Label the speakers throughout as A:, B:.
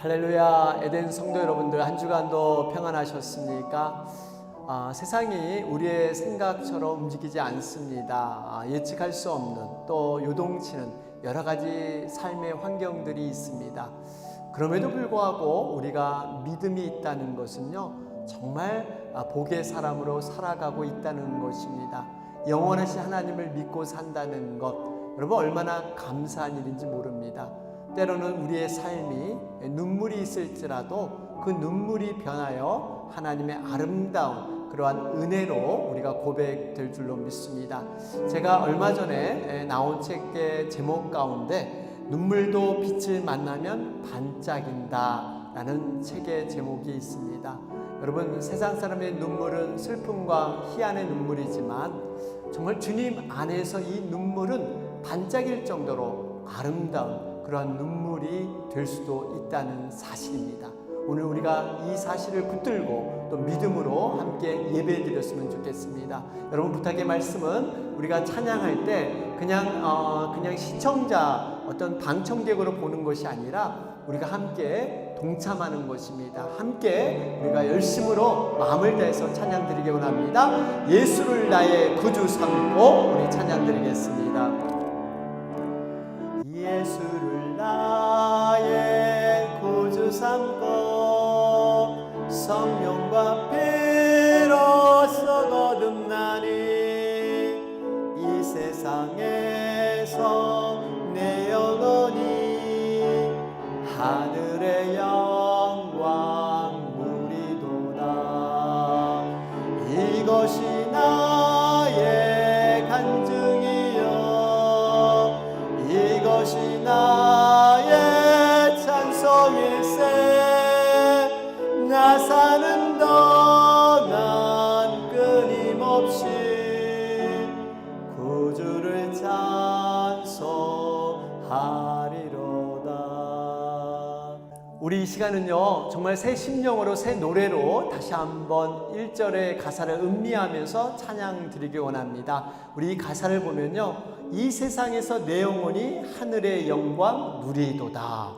A: 할렐루야. 에덴 성도 여러분들, 한 주간도 평안하셨습니까? 세상이 우리의 생각처럼 움직이지 않습니다. 예측할 수 없는, 또 요동치는 여러 가지 삶의 환경들이 있습니다. 그럼에도 불구하고 우리가 믿음이 있다는 것은요, 정말 복의 사람으로 살아가고 있다는 것입니다. 영원하신 하나님을 믿고 산다는 것, 여러분 얼마나 감사한 일인지 모릅니다. 때로는 우리의 삶이 눈물이 있을지라도 그 눈물이 변하여 하나님의 아름다운 그러한 은혜로 우리가 고백될 줄로 믿습니다. 제가 얼마 전에 나온 책의 제목 가운데 눈물도 빛을 만나면 반짝인다 라는 책의 제목이 있습니다. 여러분, 세상 사람의 눈물은 슬픔과 희한의 눈물이지만 정말 주님 안에서 이 눈물은 반짝일 정도로 아름다운 그러한 눈물이 될 수도 있다는 사실입니다. 오늘 우리가 이 사실을 붙들고 또 믿음으로 함께 예배 드렸으면 좋겠습니다. 여러분, 부탁의 말씀은 우리가 찬양할 때 그냥 시청자, 어떤 방청객으로 보는 것이 아니라 우리가 함께 동참하는 것입니다. 함께 우리가 열심으로 마음을 다해서 찬양 드리기 원합니다. 예수를 나의 구주 삼고 우리 찬양 드리겠습니다. 예수를 나의 구주 삼고 성령과 피로써 거듭나니 이 세상에서 내 영혼이 하늘의 영광 누리도다. 이것이 나의 간증이요, 이것이 나의 찬송일세. 나 사는 동안 끊임없이 구주를 찬송하리로다. 우리 이 시간은요, 정말 새 심령으로 새 노래로 다시 한번 1절의 가사를 음미하면서 찬양 드리기 원합니다. 우리 이 가사를 보면요, 이 세상에서 내 영혼이 하늘의 영광 누리도다.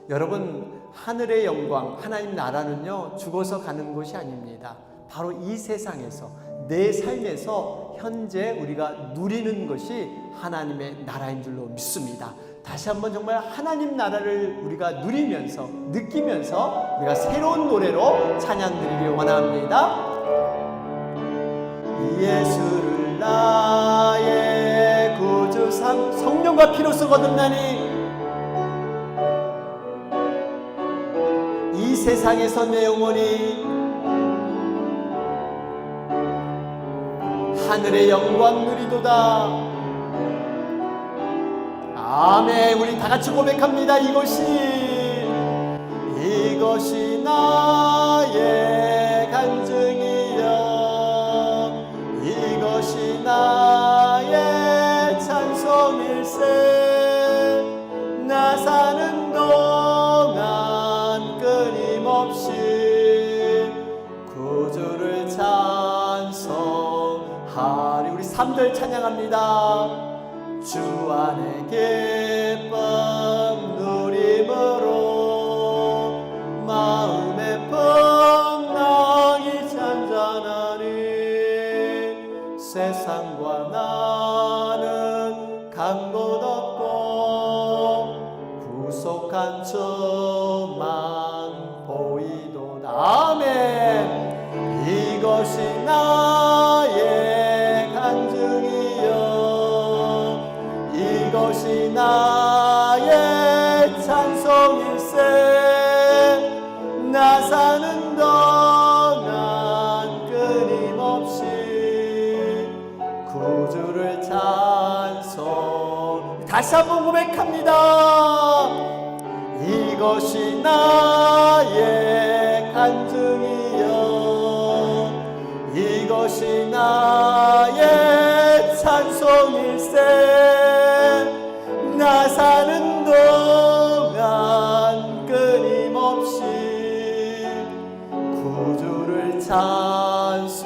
A: 여러분, 하늘의 영광, 하나님 나라는요, 죽어서 가는 곳이 아닙니다. 바로 이 세상에서, 내 삶에서 현재 우리가 누리는 것이 하나님의 나라인 줄로 믿습니다. 다시 한번 정말 하나님 나라를 우리가 누리면서, 느끼면서 우리가 새로운 노래로 찬양 드리기 원합니다. 예수를 나의 구주 삼, 성령과 피로써 거듭나니 이 세상에서 내 영혼이 하늘의 영광 누리도다. 아멘. 우리 다 같이 고백합니다. 이것이 나의 간증이여, 이것이 나의 찬송일세. 나 사는 동안 끊임없이 구주를 찬송하리. 우리 3절 찬양합니다. 주 안에 기쁨 누림으로 마음의 풍랑이 잔잔하니 세상과 나는 간 곳 없고 구속한 주만 보이도다. 아멘. 이것이 나의 간증이여, 이것이 나의 찬송일세. 나 사는 동안 끊임없이 구주를 찬송. 다시 한번 고백합니다. 이것이 나의 간증이여, 이것이 나의 찬송일세. 나 사는 동안 끊임없이 구주를 찬송하리로다.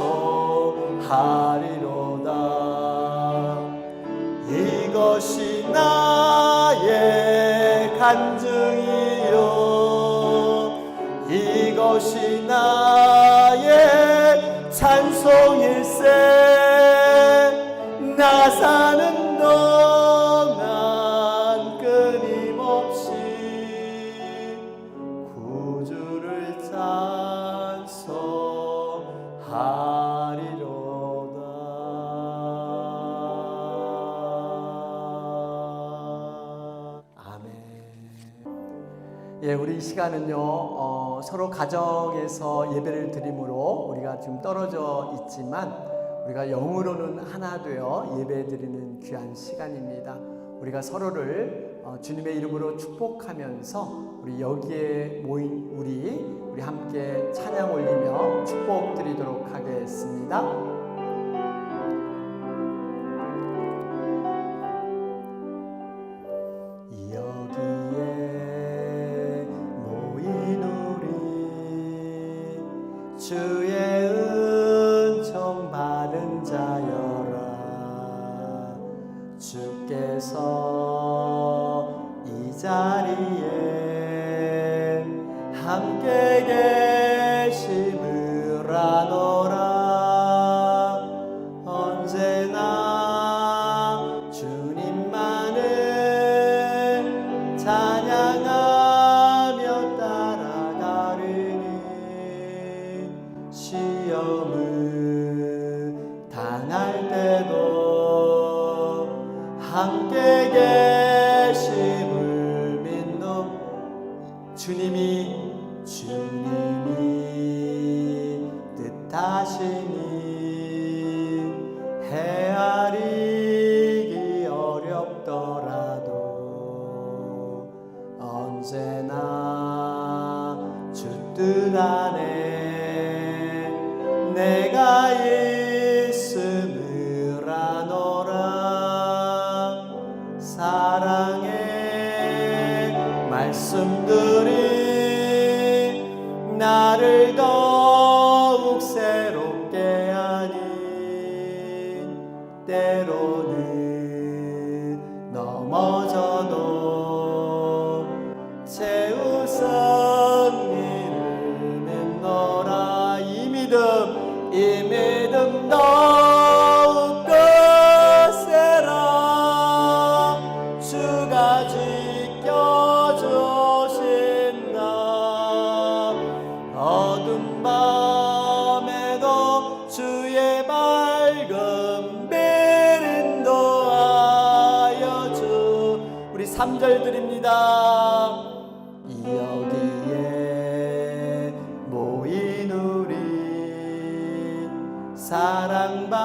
A: 이것이 나의 간증이요, 예, 우리 이 시간은요, 서로 가정에서 예배를 드림으로 우리가 지금 떨어져 있지만 우리가 영으로는 하나 되어 예배 드리는 귀한 시간입니다. 우리가 서로를 주님의 이름으로 축복하면서 우리 여기에 모인 우리 함께 찬양 올리며 축복 드리도록 하겠습니다. 주의 은총 받은 자여라. 주께서 이 자리에 함께 계심을 아노라. 언제나 주님만을 찬양하며 따라가리니 시험을 당할 때도 함께 계심을 믿노. 주님이 뜻하시니 헤아리기 어렵더라도 언제나 주 뜻 안에 내가 있음을 아노라. 사랑의 말씀들이 나를 더욱 새롭게 하니 때로는 넘어져도 채우선 이를 믿노라. 이 믿음 더욱 거세라. 주가 지켜주신다. 어두운 밤에도 주의 밝은 빛 인도하여 주. 우리 3절 드립니다. 여기에 모인 우리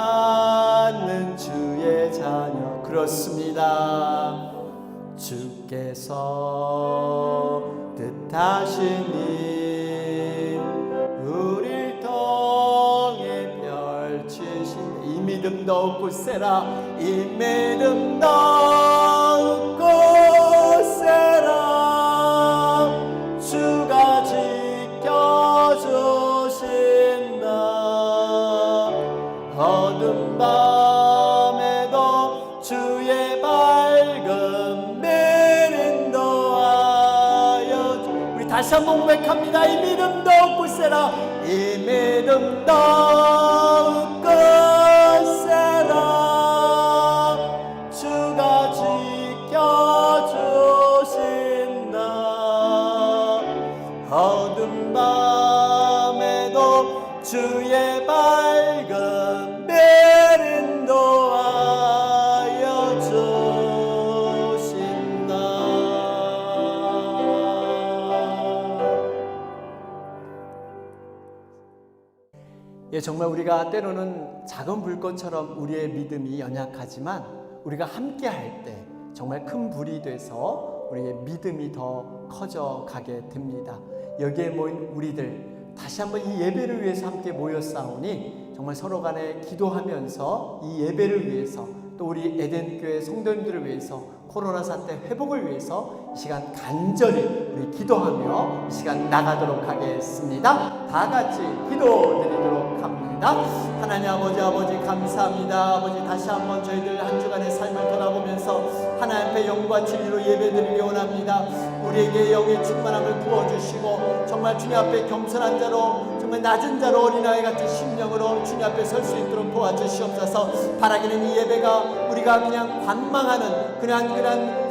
A: 사랑받는 주의 자녀. 그렇습니다. 주께서 뜻하시니 우릴 통해 펼치신 이 믿음 더욱 굳세라. 이 믿음 더욱 굳세라. 주가 지켜주신다. 어두운 밤에도 주의 밝은 빛 인도하여. 우리 다시 한번 고백합니다. 이 믿음 더욱 굳세라. 이 믿음 더욱 굳세라. 주가 지켜주신다. 어두운 밤에도 주의 밝은 빛 인도하여 주신다. 예, 정말 우리가 때로는 작은 불꽃처럼 우리의 믿음이 연약하지만 우리가 함께 할 때 정말 큰 불이 돼서 우리의 믿음이 더 커져 가게 됩니다. 여기에 모인 우리들 다시 한번 이 예배를 위해서 함께 모였사오니 정말 서로 간에 기도하면서 이 예배를 위해서 또 우리 에덴교회 성도님들을 위해서 코로나 사태 회복을 위해서 이 시간 간절히 우리 기도하며 이 시간 나가도록 하겠습니다. 다 같이 기도드리도록 합니다. 하나님 아버지 감사합니다. 아버지 다시 한번 저희들 한 주간의 삶을 돌아보면서 하나님 앞에 영과 진리로 예배드리기 원합니다. 우리에게 영의 충만함을 부어주시고 정말 주님 앞에 겸손한 자로 정말 정말 낮은 자로 어린아이 같은 심령으로 주님 앞에 설 수 있도록 도와주시옵소서. 바라기는 이 예배가 우리가 그냥 관망하는 그냥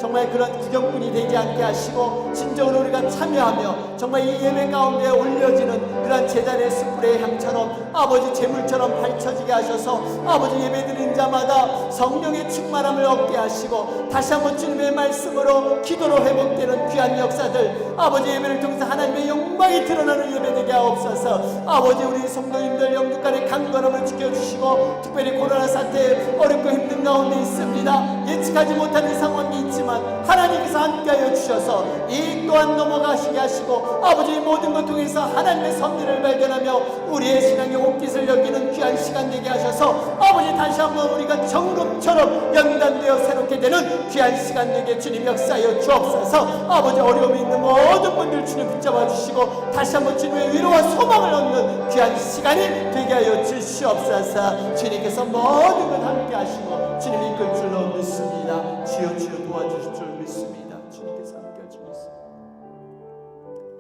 A: 정말 그런 구경꾼이 되지 않게 하시고 진정으로 우리가 참여하며 정말 이 예배 가운데 올려지는 그런 제단의 숯불의 향처럼 아버지 제물처럼 밝혀지게 하셔서 아버지 예배드린 자마다 성령의 충만함을 얻게 하시고 다시 한번 주님의 말씀으로 기도로 회복되는 귀한 역사들 아버지 예배를 통해서 하나님의 영광이 드러나는 예배 되게 하옵소서. 아버지 우리 성도님들 영육간의 강건함을 지켜주시고 특별히 코로나 사태에 어렵고 힘든 가운데 있습니다. 예측하지 못하는 상황이 있지만 하나님께서 함께하여 주셔서 이 또한 넘어가시게 하시고 아버지 모든 것 통해서 하나님의 섭리를 발견하며 우리의 신앙의 옷깃을 여기는 귀한 시간 되게 하셔서 아버지 다시 한번 우리가 정금처럼 연단되어 새롭게 되는 귀한 시간 되게 주님 역사하여 주옵소서. 아버지 어려움이 있는 모든 분들 주님 붙잡아 주시고 다시 한번 주님의 위로와 소망을 얻는 귀한 시간이 되게 하여 주시옵소서. 주님께서 모든 것 함께 하시고 주님 이끌 줄로 믿습니다. 주여 도와주실 줄 믿습니다. 주님께서 함께 하시고 있습니다.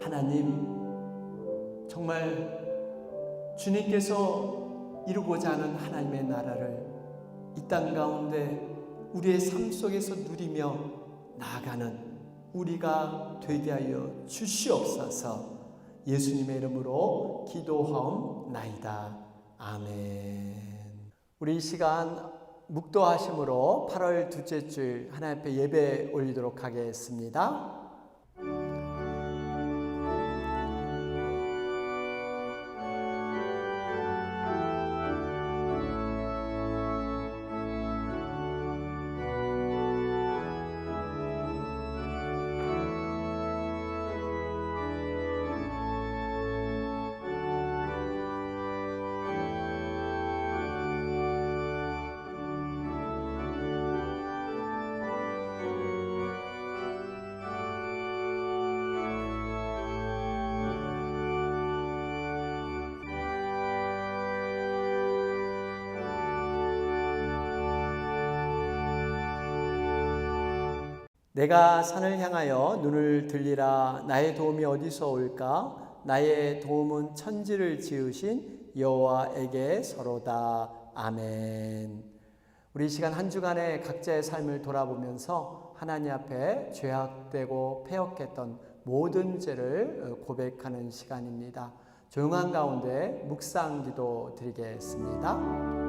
A: 하나님 정말 주님께서 이루고자 하는 하나님의 나라를 이 땅 가운데 우리의 삶 속에서 누리며 나아가는 우리가 되게 하여 주시옵소서. 예수님의 이름으로 기도하옵나이다. 아멘. 우리 이 시간 묵도하심으로 8월 둘째 주일 하나님 앞에 예배 올리도록 하겠습니다. 내가 산을 향하여 눈을 들리라. 나의 도움이 어디서 올까? 나의 도움은 천지를 지으신 여호와에게서로다. 아멘. 우리 이 시간 한 주간의 각자의 삶을 돌아보면서 하나님 앞에 죄악되고 패역했던 모든 죄를 고백하는 시간입니다. 조용한 가운데 묵상 기도 드리겠습니다.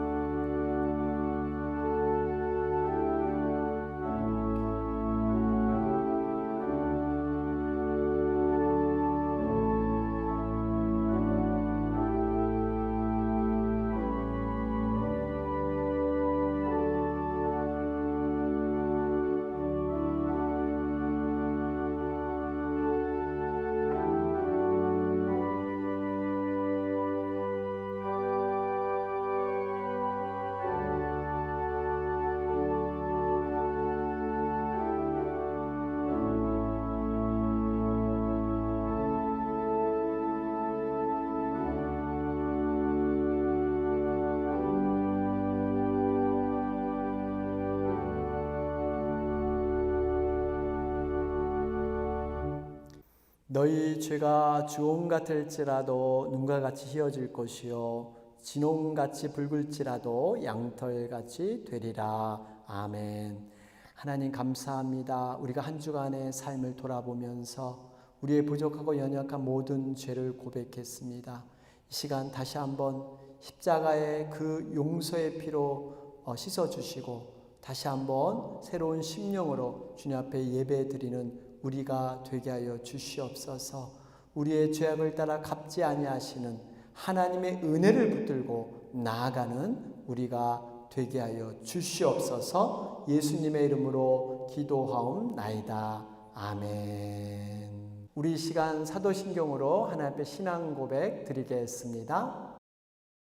A: 너희 죄가 주홍 같을지라도 눈과 같이 희어질 것이요 진홍같이 붉을지라도 양털같이 되리라. 아멘. 하나님 감사합니다. 우리가 한 주간의 삶을 돌아보면서 우리의 부족하고 연약한 모든 죄를 고백했습니다. 이 시간 다시 한번 십자가의 그 용서의 피로 씻어주시고 다시 한번 새로운 심령으로 주님 앞에 예배드리는 우리가 되게 하여 주시옵소서. 우리의 죄악을 따라 갚지 아니하시는 하나님의 은혜를 붙들고 나아가는 우리가 되게 하여 주시옵소서. 예수님의 이름으로 기도하옵나이다. 아멘. 우리 시간 사도신경으로 하나님 앞에 신앙 고백 드리겠습니다.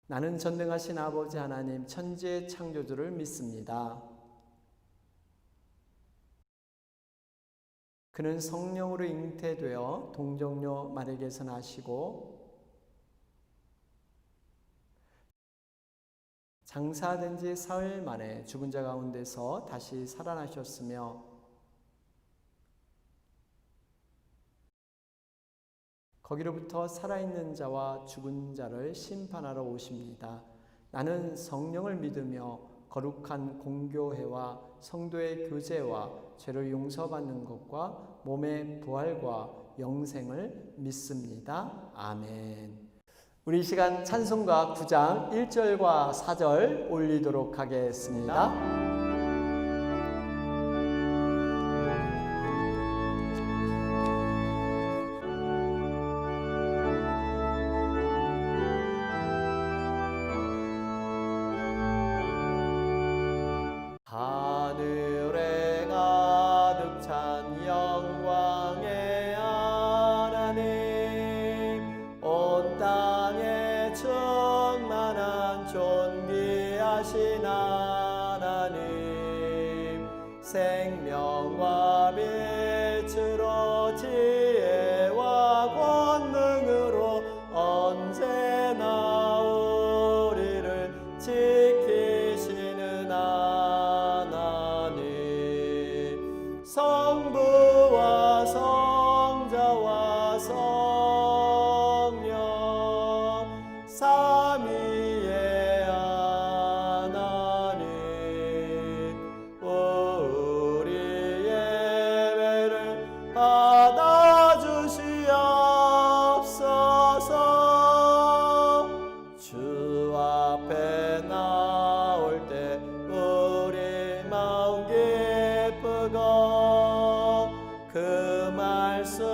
A: 나는 전능하신 아버지 하나님 천지의 창조주를 믿습니다. 그는 성령으로 잉태되어 동정녀 마리아에게서 나시고 장사된 지 사흘 만에 죽은 자 가운데서 다시 살아나셨으며 거기로부터 살아있는 자와 죽은 자를 심판하러 오십니다. 나는 성령을 믿으며 거룩한 공교회와 성도의 교제와 죄를 용서받는 것과 몸의 부활과 영생을 믿습니다. 아멘. 우리 이 시간 찬송가 9장 1절과 4절 올리도록 하겠습니다. 하늘에 가득 찬 영광의 하나님, 온 땅에 충만한 존귀하신 하나님, 생명과 빛으로 지혜와 권능으로 언제나 우리를 지키시는 하나님, 성부와 성자와 성령 삼위의 하나님, 우리 예배를 받아주시옵소서. 주 앞에 나올 때 우리 마음 기쁘고 그 말씀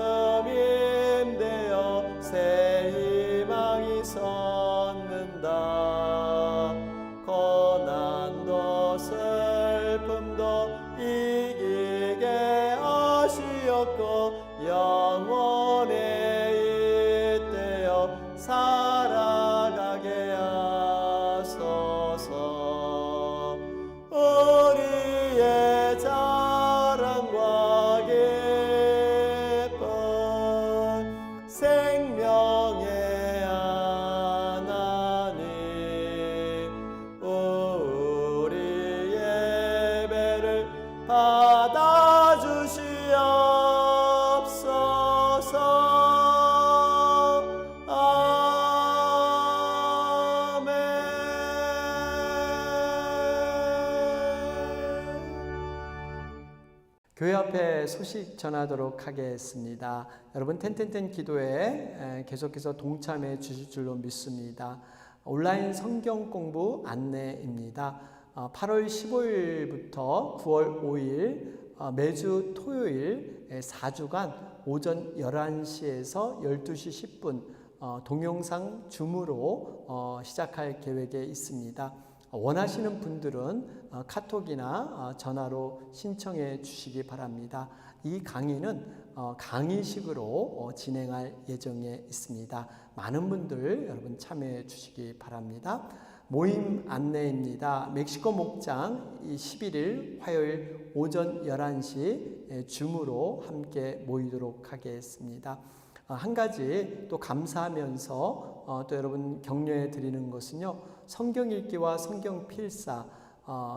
A: 임되어 새 희망이 솟는다. 고난도 슬픔도 이기게 하시었고 영원에 잇대어 살아가게 하소서. 우리의 자랑과 기쁨 생명의 하나님, 우리 예배를 받아주시옵소서. 교회 앞에 소식 전하도록 하겠습니다. 여러분 텐텐텐 기도에 계속해서 동참해 주실 줄로 믿습니다. 온라인 성경 공부 안내입니다. 8월 15일부터 9월 5일 매주 토요일 4주간 오전 11시에서 12시 10분 동영상 줌으로 시작할 계획에 있습니다. 원하시는 분들은 카톡이나 전화로 신청해 주시기 바랍니다. 이 강의는 강의식으로 진행할 예정에 있습니다. 많은 분들 여러분 참여해 주시기 바랍니다. 모임 안내입니다. 멕시코 목장 11일 화요일 오전 11시 줌으로 함께 모이도록 하겠습니다. 한 가지 또 감사하면서 또 여러분 격려해 드리는 것은요, 성경 읽기와 성경 필사,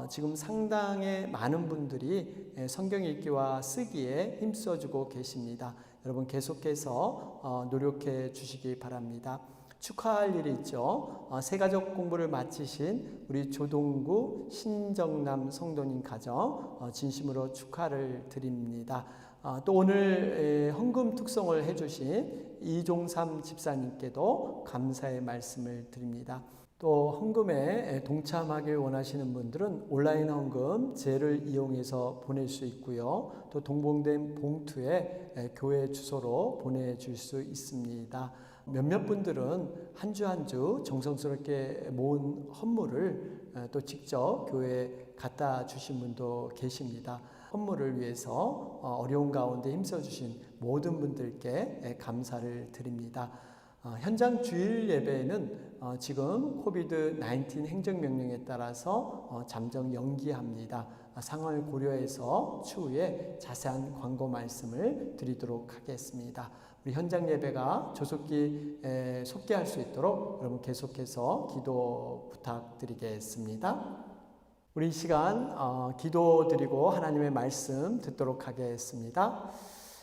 A: 지금 상당히 많은 분들이 성경 읽기와 쓰기에 힘써주고 계십니다. 여러분 계속해서 노력해 주시기 바랍니다. 축하할 일이 있죠. 새가족 공부를 마치신 우리 조동구 신정남 성도님 가정 진심으로 축하를 드립니다. 또 오늘 헌금 특송을 해주신 이종삼 집사님께도 감사의 말씀을 드립니다. 또 헌금에 동참하길 원하시는 분들은 온라인 헌금 제를 이용해서 보낼 수 있고요. 또 동봉된 봉투에 교회 주소로 보내줄 수 있습니다. 몇몇 분들은 한 주 한 주 정성스럽게 모은 헌물을 또 직접 교회에 갖다 주신 분도 계십니다. 헌물을 위해서 어려운 가운데 힘써주신 모든 분들께 감사를 드립니다. 현장 주일 예배는 지금 코비드-19 행정명령에 따라서 잠정 연기합니다. 상황을 고려해서 추후에 자세한 광고 말씀을 드리도록 하겠습니다. 우리 현장 예배가 조속히 속개할 수 있도록 여러분 계속해서 기도 부탁드리겠습니다. 우리 이 시간 기도 드리고 하나님의 말씀 듣도록 하겠습니다.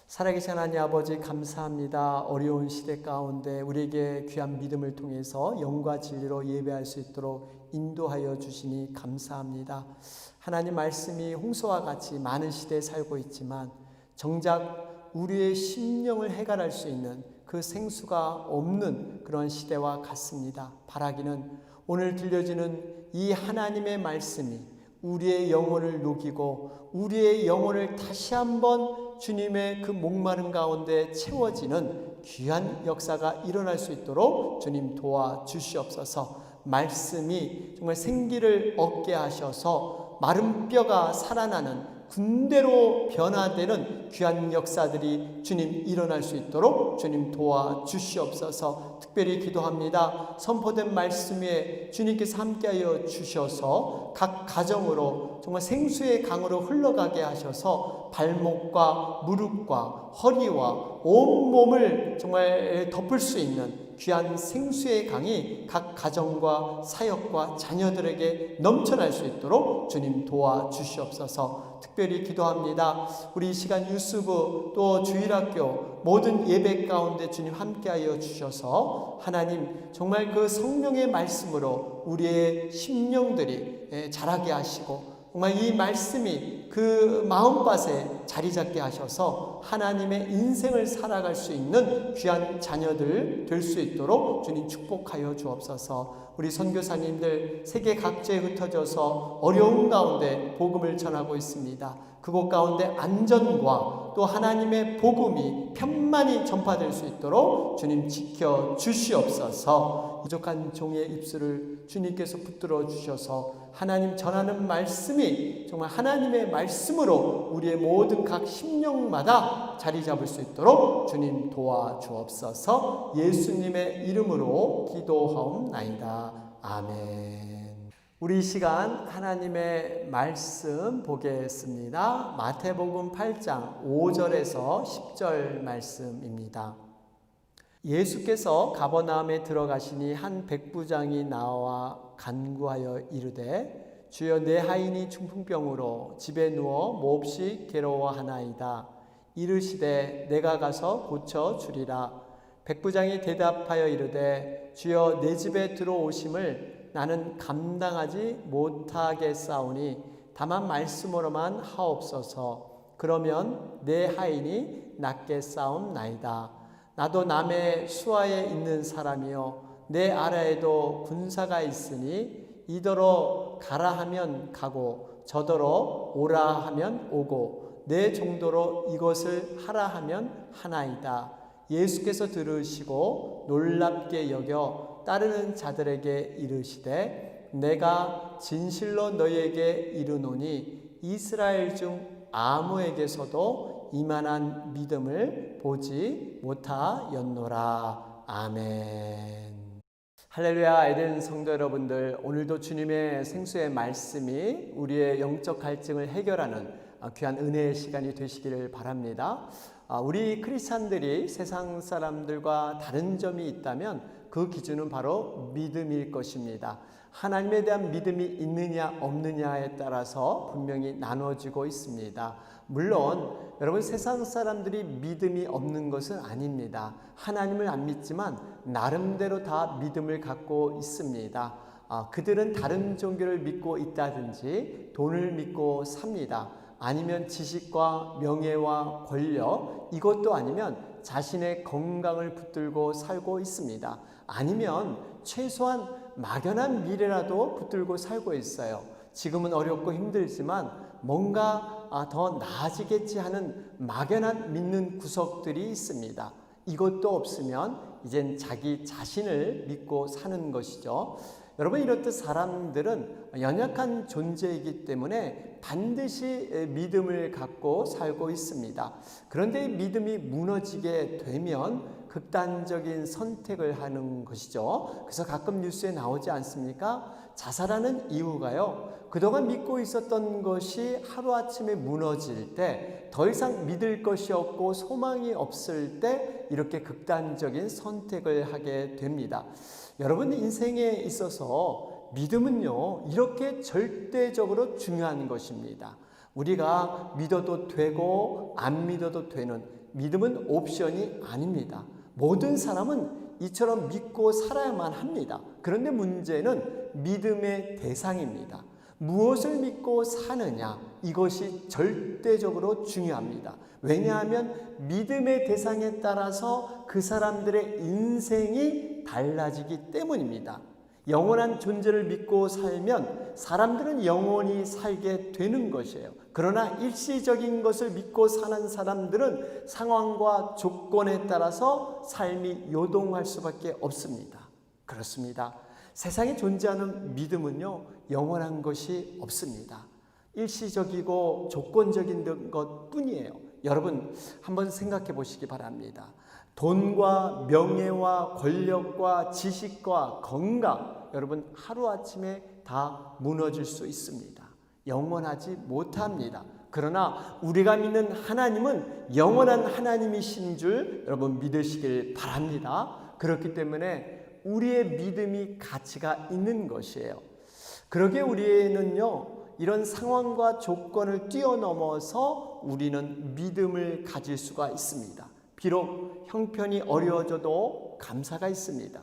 A: 살아계신 하나님 아버지 감사합니다. 어려운 시대 가운데 우리에게 귀한 믿음을 통해서 영과 진리로 예배할 수 있도록 인도하여 주시니 감사합니다. 하나님 말씀이 홍수와 같이 많은 시대에 살고 있지만 정작 우리의 심령을 해결할 수 있는 그 생수가 없는 그런 시대와 같습니다. 바라기는 오늘 들려지는 이 하나님의 말씀이 우리의 영혼을 녹이고 우리의 영혼을 다시 한번 주님의 그 목마름 가운데 채워지는 귀한 역사가 일어날 수 있도록 주님 도와주시옵소서. 말씀이 정말 생기를 얻게 하셔서 마른 뼈가 살아나는 군대로 변화되는 귀한 역사들이 주님 일어날 수 있도록 주님 도와주시옵소서. 특별히 기도합니다. 선포된 말씀 위에 주님께서 함께하여 주셔서 각 가정으로 정말 생수의 강으로 흘러가게 하셔서 발목과 무릎과 허리와 온몸을 정말 덮을 수 있는 귀한 생수의 강이 각 가정과 사역과 자녀들에게 넘쳐날 수 있도록 주님 도와주시옵소서. 특별히 기도합니다. 우리 이 시간 유스브 또 주일학교 모든 예배 가운데 주님 함께하여 주셔서 하나님 정말 그 성령의 말씀으로 우리의 심령들이 자라게 하시고 정말 이 말씀이 그 마음밭에 자리 잡게 하셔서 하나님의 인생을 살아갈 수 있는 귀한 자녀들 될 수 있도록 주님 축복하여 주옵소서. 우리 선교사님들 세계 각지에 흩어져서 어려운 가운데 복음을 전하고 있습니다. 그곳 가운데 안전과 또 하나님의 복음이 편만히 전파될 수 있도록 주님 지켜 주시옵소서. 부족한 종의 입술을 주님께서 붙들어 주셔서 하나님 전하는 말씀이 정말 하나님의 말씀으로 우리의 모든 각 심령마다 자리 잡을 수 있도록 주님 도와주옵소서. 예수님의 이름으로 기도하옵나이다. 아멘. 우리 시간 하나님의 말씀 보겠습니다. 마태복음 8장 5절에서 10절 말씀입니다. 예수께서 가버나움에 들어가시니 한 백부장이 나와 간구하여 이르되 주여 내 하인이 중풍병으로 집에 누워 몹시 괴로워하나이다. 이르시되 내가 가서 고쳐 주리라. 백부장이 대답하여 이르되 주여 내 집에 들어오심을 나는 감당하지 못하겠사오니 다만 말씀으로만 하옵소서. 그러면 내 하인이 낫겠사옵나이다. 나도 남의 수하에 있는 사람이요 내 아래에도 군사가 있으니 이더러 가라 하면 가고 저더러 오라 하면 오고 내 정도로 이것을 하라 하면 하나이다. 예수께서 들으시고 놀랍게 여겨 따르는 자들에게 이르시되 내가 진실로 너희에게 이르노니 이스라엘 중 아무에게서도 이만한 믿음을 보지 못하였노라. 아멘. 할렐루야. 에덴 성도 여러분들, 오늘도 주님의 생수의 말씀이 우리의 영적 갈증을 해결하는 귀한 은혜의 시간이 되시기를 바랍니다. 우리 크리스찬들이 세상 사람들과 다른 점이 있다면 그 기준은 바로 믿음일 것입니다. 하나님에 대한 믿음이 있느냐 없느냐에 따라서 분명히 나눠지고 있습니다. 물론 여러분 세상 사람들이 믿음이 없는 것은 아닙니다. 하나님을 안 믿지만 나름대로 다 믿음을 갖고 있습니다. 그들은 다른 종교를 믿고 있다든지 돈을 믿고 삽니다. 아니면 지식과 명예와 권력, 이것도 아니면 자신의 건강을 붙들고 살고 있습니다. 아니면 최소한 막연한 미래라도 붙들고 살고 있어요. 지금은 어렵고 힘들지만 뭔가 더 나아지겠지 하는 막연한 믿는 구석들이 있습니다. 이것도 없으면 이젠 자기 자신을 믿고 사는 것이죠. 여러분, 이렇듯 사람들은 연약한 존재이기 때문에 반드시 믿음을 갖고 살고 있습니다. 그런데 믿음이 무너지게 되면 극단적인 선택을 하는 것이죠. 그래서 가끔 뉴스에 나오지 않습니까? 자살하는 이유가요, 그동안 믿고 있었던 것이 하루아침에 무너질 때 더 이상 믿을 것이 없고 소망이 없을 때 이렇게 극단적인 선택을 하게 됩니다. 여러분, 인생에 있어서 믿음은요, 이렇게 절대적으로 중요한 것입니다. 우리가 믿어도 되고 안 믿어도 되는 믿음은 옵션이 아닙니다. 모든 사람은 이처럼 믿고 살아야만 합니다. 그런데 문제는 믿음의 대상입니다. 무엇을 믿고 사느냐, 이것이 절대적으로 중요합니다. 왜냐하면 믿음의 대상에 따라서 그 사람들의 인생이 달라지기 때문입니다. 영원한 존재를 믿고 살면 사람들은 영원히 살게 되는 것이에요. 그러나 일시적인 것을 믿고 사는 사람들은 상황과 조건에 따라서 삶이 요동할 수밖에 없습니다. 그렇습니다. 세상에 존재하는 믿음은요, 영원한 것이 없습니다. 일시적이고 조건적인 것뿐이에요. 여러분 한번 생각해 보시기 바랍니다. 돈과 명예와 권력과 지식과 건강, 여러분 하루아침에 다 무너질 수 있습니다. 영원하지 못합니다. 그러나 우리가 믿는 하나님은 영원한 하나님이신 줄 여러분 믿으시길 바랍니다. 그렇기 때문에 우리의 믿음이 가치가 있는 것이에요. 그러게 우리는요, 이런 상황과 조건을 뛰어넘어서 우리는 믿음을 가질 수가 있습니다. 비록 형편이 어려워져도 감사가 있습니다.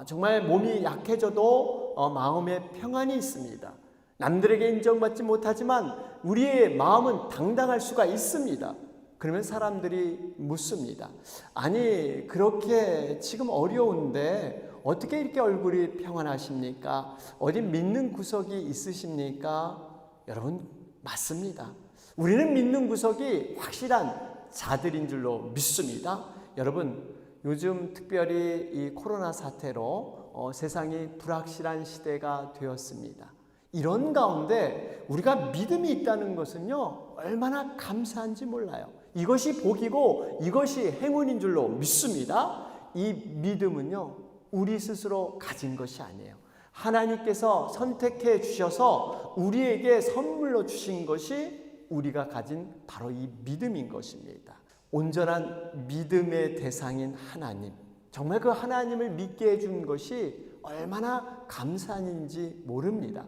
A: 정말 몸이 약해져도 마음에 평안이 있습니다. 남들에게 인정받지 못하지만 우리의 마음은 당당할 수가 있습니다. 그러면 사람들이 묻습니다. 아니, 그렇게 지금 어려운데 어떻게 이렇게 얼굴이 평안하십니까? 어디 믿는 구석이 있으십니까? 여러분, 맞습니다. 우리는 믿는 구석이 확실한 자들인 줄로 믿습니다. 여러분, 요즘 특별히 이 코로나 사태로 세상이 불확실한 시대가 되었습니다. 이런 가운데 우리가 믿음이 있다는 것은요, 얼마나 감사한지 몰라요. 이것이 복이고 이것이 행운인 줄로 믿습니다. 이 믿음은요, 우리 스스로 가진 것이 아니에요. 하나님께서 선택해 주셔서 우리에게 선물로 주신 것이 우리가 가진 바로 이 믿음인 것입니다. 온전한 믿음의 대상인 하나님, 정말 그 하나님을 믿게 해준 것이 얼마나 감사한 일인지 모릅니다.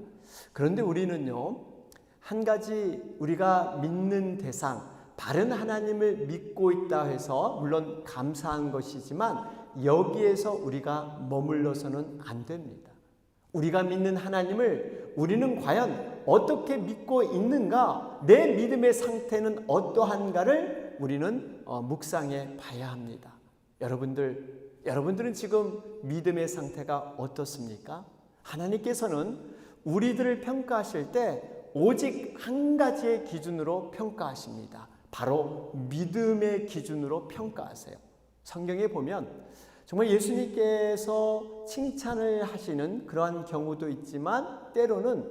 A: 그런데 우리는요, 한 가지 우리가 믿는 대상, 바른 하나님을 믿고 있다 해서 물론 감사한 것이지만 여기에서 우리가 머물러서는 안 됩니다. 우리가 믿는 하나님을 우리는 과연 어떻게 믿고 있는가, 내 믿음의 상태는 어떠한가를 우리는 묵상해 봐야 합니다. 여러분들은 지금 믿음의 상태가 어떻습니까? 하나님께서는 우리들을 평가하실 때 오직 한 가지의 기준으로 평가하십니다. 바로 믿음의 기준으로 평가하세요. 성경에 보면 정말 예수님께서 칭찬을 하시는 그러한 경우도 있지만 때로는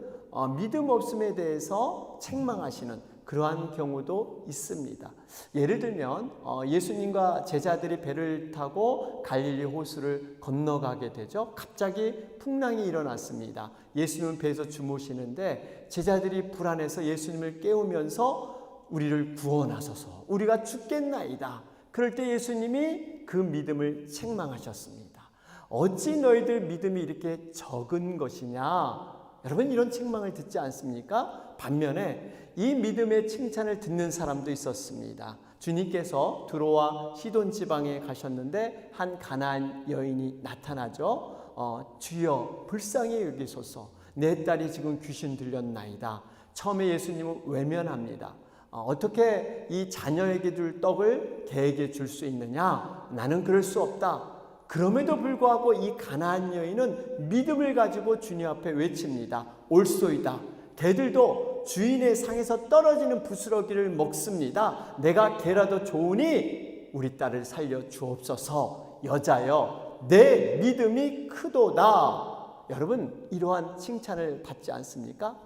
A: 믿음 없음에 대해서 책망하시는 그러한 경우도 있습니다. 예를 들면 예수님과 제자들이 배를 타고 갈릴리 호수를 건너가게 되죠. 갑자기 풍랑이 일어났습니다. 예수님은 배에서 주무시는데 제자들이 불안해서 예수님을 깨우면서 우리를 구원하소서, 우리가 죽겠나이다. 그럴 때 예수님이 그 믿음을 책망하셨습니다. 어찌 너희들 믿음이 이렇게 적은 것이냐? 여러분, 이런 책망을 듣지 않습니까? 반면에 이 믿음의 칭찬을 듣는 사람도 있었습니다. 주님께서 두로와 시돈 지방에 가셨는데 한 가나안 여인이 나타나죠. 주여 불쌍히 여기소서, 내 딸이 지금 귀신 들렸나이다. 처음에 예수님은 외면합니다. 어떻게 이 자녀에게 줄 떡을 개에게 줄 수 있느냐? 나는 그럴 수 없다. 그럼에도 불구하고 이 가나안 여인은 믿음을 가지고 주님 앞에 외칩니다. 옳소이다. 개들도 주인의 상에서 떨어지는 부스러기를 먹습니다. 내가 개라도 좋으니 우리 딸을 살려 주옵소서. 여자여, 내 믿음이 크도다. 여러분, 이러한 칭찬을 받지 않습니까?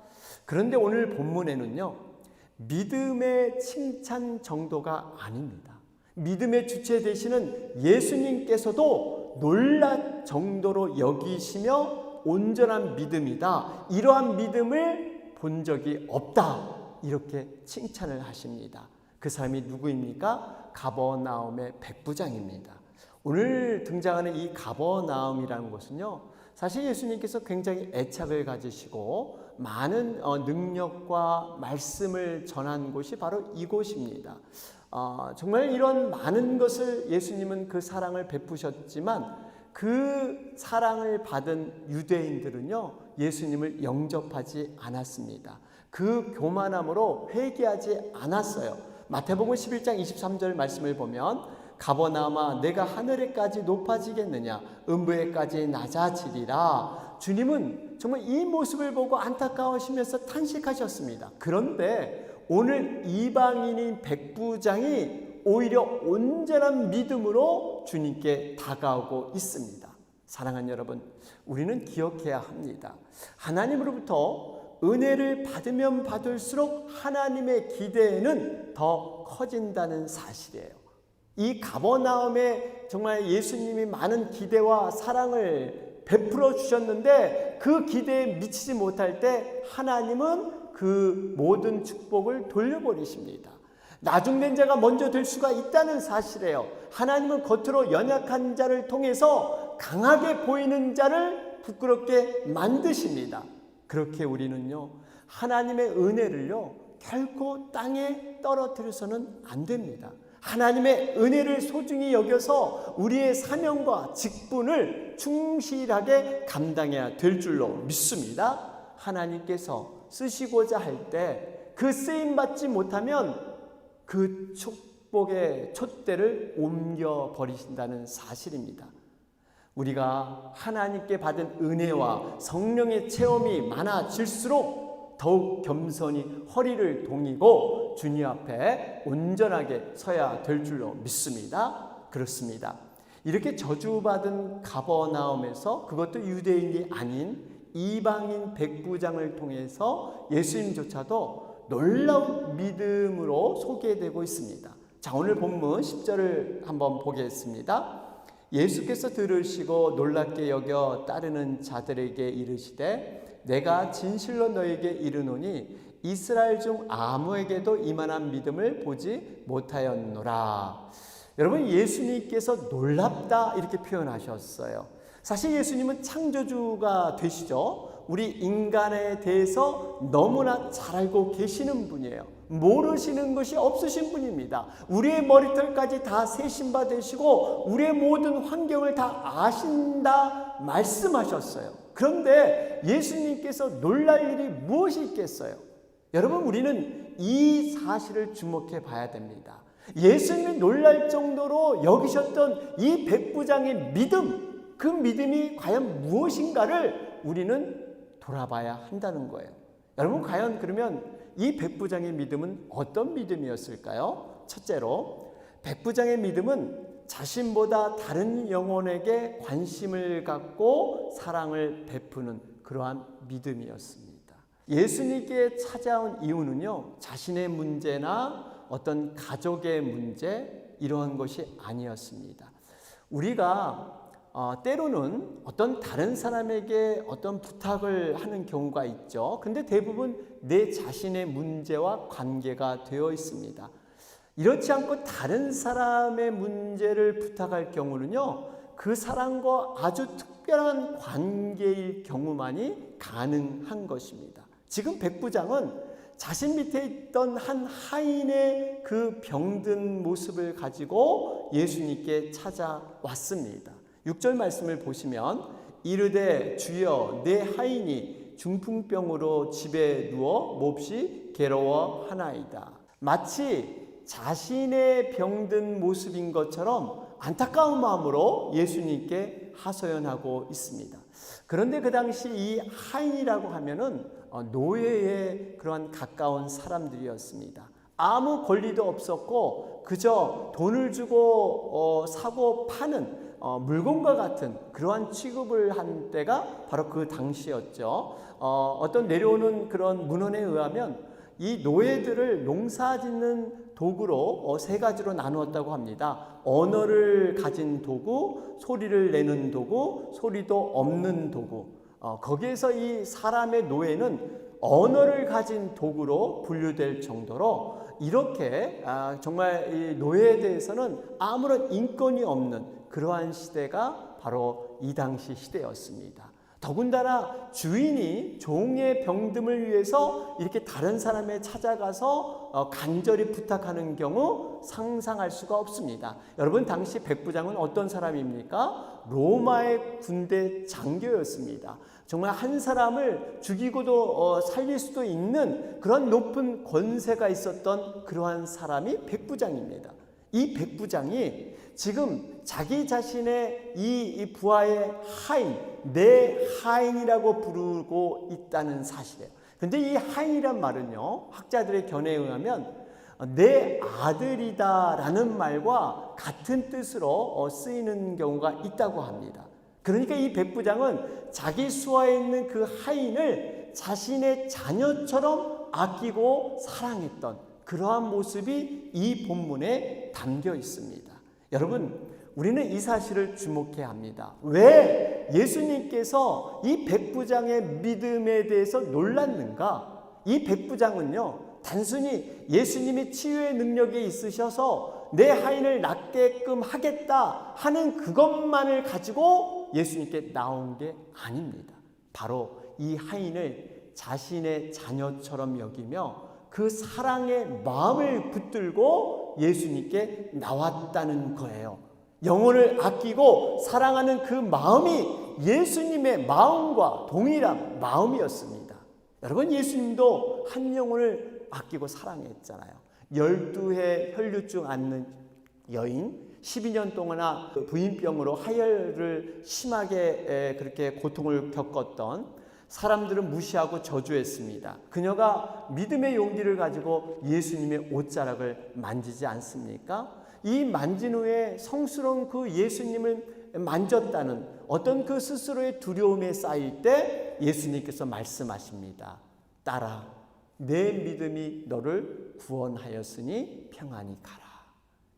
A: 그런데 오늘 본문에는요, 믿음의 칭찬 정도가 아닙니다. 믿음의 주체 되시는 예수님께서도 놀랄 정도로 여기시며 온전한 믿음이다, 이러한 믿음을 본 적이 없다, 이렇게 칭찬을 하십니다. 그 사람이 누구입니까? 가버나움의 백부장입니다. 오늘 등장하는 이 가버나움이라는 것은요, 사실 예수님께서 굉장히 애착을 가지시고 많은 능력과 말씀을 전한 곳이 바로 이곳입니다. 정말 이런 많은 것을 예수님은 그 사랑을 베푸셨지만 그 사랑을 받은 유대인들은요, 예수님을 영접하지 않았습니다. 그 교만함으로 회개하지 않았어요. 마태복음 11장 23절 말씀을 보면 가버나움아 내가 하늘에까지 높아지겠느냐 음부에까지 낮아지리라. 주님은 정말 이 모습을 보고 안타까우시면서 탄식하셨습니다. 그런데 오늘 이방인인 백부장이 오히려 온전한 믿음으로 주님께 다가오고 있습니다. 사랑하는 여러분, 우리는 기억해야 합니다. 하나님으로부터 은혜를 받으면 받을수록 하나님의 기대는 더 커진다는 사실이에요. 이 가버나움에 정말 예수님이 많은 기대와 사랑을 베풀어 주셨는데 그 기대에 미치지 못할 때 하나님은 그 모든 축복을 돌려버리십니다. 나중된 자가 먼저 될 수가 있다는 사실이에요. 하나님은 겉으로 연약한 자를 통해서 강하게 보이는 자를 부끄럽게 만드십니다. 그렇게 우리는요, 하나님의 은혜를요, 결코 땅에 떨어뜨려서는 안 됩니다. 하나님의 은혜를 소중히 여겨서 우리의 사명과 직분을 충실하게 감당해야 될 줄로 믿습니다. 하나님께서 쓰시고자 할 때 그 쓰임받지 못하면 그 축복의 촛대를 옮겨버리신다는 사실입니다. 우리가 하나님께 받은 은혜와 성령의 체험이 많아질수록 더욱 겸손히 허리를 동이고 주님 앞에 온전하게 서야 될 줄로 믿습니다. 그렇습니다. 이렇게 저주받은 가버나움에서 그것도 유대인이 아닌 이방인 백부장을 통해서 예수님조차도 놀라운 믿음으로 소개되고 있습니다. 자, 오늘 본문 10절을 한번 보겠습니다. 예수께서 들으시고 놀랍게 여겨 따르는 자들에게 이르시되 내가 진실로 너에게 이르노니 이스라엘 중 아무에게도 이만한 믿음을 보지 못하였노라. 여러분, 예수님께서 놀랍다 이렇게 표현하셨어요. 사실 예수님은 창조주가 되시죠. 우리 인간에 대해서 너무나 잘 알고 계시는 분이에요. 모르시는 것이 없으신 분입니다. 우리의 머리털까지 다 세신 바 되시고 우리의 모든 환경을 다 아신다 말씀하셨어요. 그런데 예수님께서 놀랄 일이 무엇이 있겠어요? 여러분, 우리는 이 사실을 주목해 봐야 됩니다. 예수님이 놀랄 정도로 여기셨던 이 백부장의 믿음, 그 믿음이 과연 무엇인가를 우리는 돌아봐야 한다는 거예요. 여러분, 과연 그러면 이 백부장의 믿음은 어떤 믿음이었을까요? 첫째로, 백부장의 믿음은 자신보다 다른 영혼에게 관심을 갖고 사랑을 베푸는 그러한 믿음이었습니다. 예수님께 찾아온 이유는요, 자신의 문제나 어떤 가족의 문제 이러한 것이 아니었습니다. 우리가 때로는 어떤 다른 사람에게 어떤 부탁을 하는 경우가 있죠. 근데 대부분 내 자신의 문제와 관계가 되어 있습니다. 이렇지 않고 다른 사람의 문제를 부탁할 경우는요, 그 사람과 아주 특별한 관계일 경우만이 가능한 것입니다. 지금 백부장은 자신 밑에 있던 한 하인의 그 병든 모습을 가지고 예수님께 찾아왔습니다. 6절 말씀을 보시면 이르되 주여 내 하인이 중풍병으로 집에 누워 몹시 괴로워하나이다. 마치 자신의 병든 모습인 것처럼 안타까운 마음으로 예수님께 하소연하고 있습니다. 그런데 그 당시 이 하인이라고 하면은 노예의 그러한 가까운 사람들이었습니다. 아무 권리도 없었고 그저 돈을 주고 사고 파는 물건과 같은 그러한 취급을 한 때가 바로 그 당시였죠. 어떤 내려오는 그런 문헌에 의하면 이 노예들을 농사짓는 도구로 세 가지로 나누었다고 합니다. 언어를 가진 도구, 소리를 내는 도구, 소리도 없는 도구. 거기에서 이 사람의 노예는 언어를 가진 도구로 분류될 정도로 이렇게 정말 이 노예에 대해서는 아무런 인권이 없는 그러한 시대가 바로 이 당시 시대였습니다. 더군다나 주인이 종의 병듦을 위해서 이렇게 다른 사람에 찾아가서 간절히 부탁하는 경우 상상할 수가 없습니다. 여러분, 당시 백부장은 어떤 사람입니까? 로마의 군대 장교였습니다. 정말 한 사람을 죽이고도 살릴 수도 있는 그런 높은 권세가 있었던 그러한 사람이 백부장입니다. 이 백부장이 지금 자기 자신의 이 부하의 하인, 내 하인이라고 부르고 있다는 사실이에요. 근데 이 하인이란 말은요, 학자들의 견해에 의하면 내 아들이다 라는 말과 같은 뜻으로 쓰이는 경우가 있다고 합니다. 그러니까 이 백부장은 자기 수하에 있는 그 하인을 자신의 자녀처럼 아끼고 사랑했던 그러한 모습이 이 본문에 담겨 있습니다. 여러분, 우리는 이 사실을 주목해야 합니다. 왜 예수님께서 이 백부장의 믿음에 대해서 놀랐는가? 이 백부장은요, 단순히 예수님이 치유의 능력이 있으셔서 내 하인을 낫게끔 하겠다 하는 그것만을 가지고 예수님께 나온 게 아닙니다. 바로 이 하인을 자신의 자녀처럼 여기며 그 사랑의 마음을 붙들고 예수님께 나왔다는 거예요. 영혼을 아끼고 사랑하는 그 마음이 예수님의 마음과 동일한 마음이었습니다. 여러분, 예수님도 한 영혼을 아끼고 사랑했잖아요. 12해 혈류증 앓는 여인, 12년 동안 부인병으로 하혈을 심하게 그렇게 고통을 겪었던 사람들은 무시하고 저주했습니다. 그녀가 믿음의 용기를 가지고 예수님의 옷자락을 만지지 않습니까? 이 만진 후에 성스러운 그 예수님을 만졌다는 어떤 그 스스로의 두려움에 쌓일 때 예수님께서 말씀하십니다. 딸아, 내 믿음이 너를 구원하였으니 평안히 가라.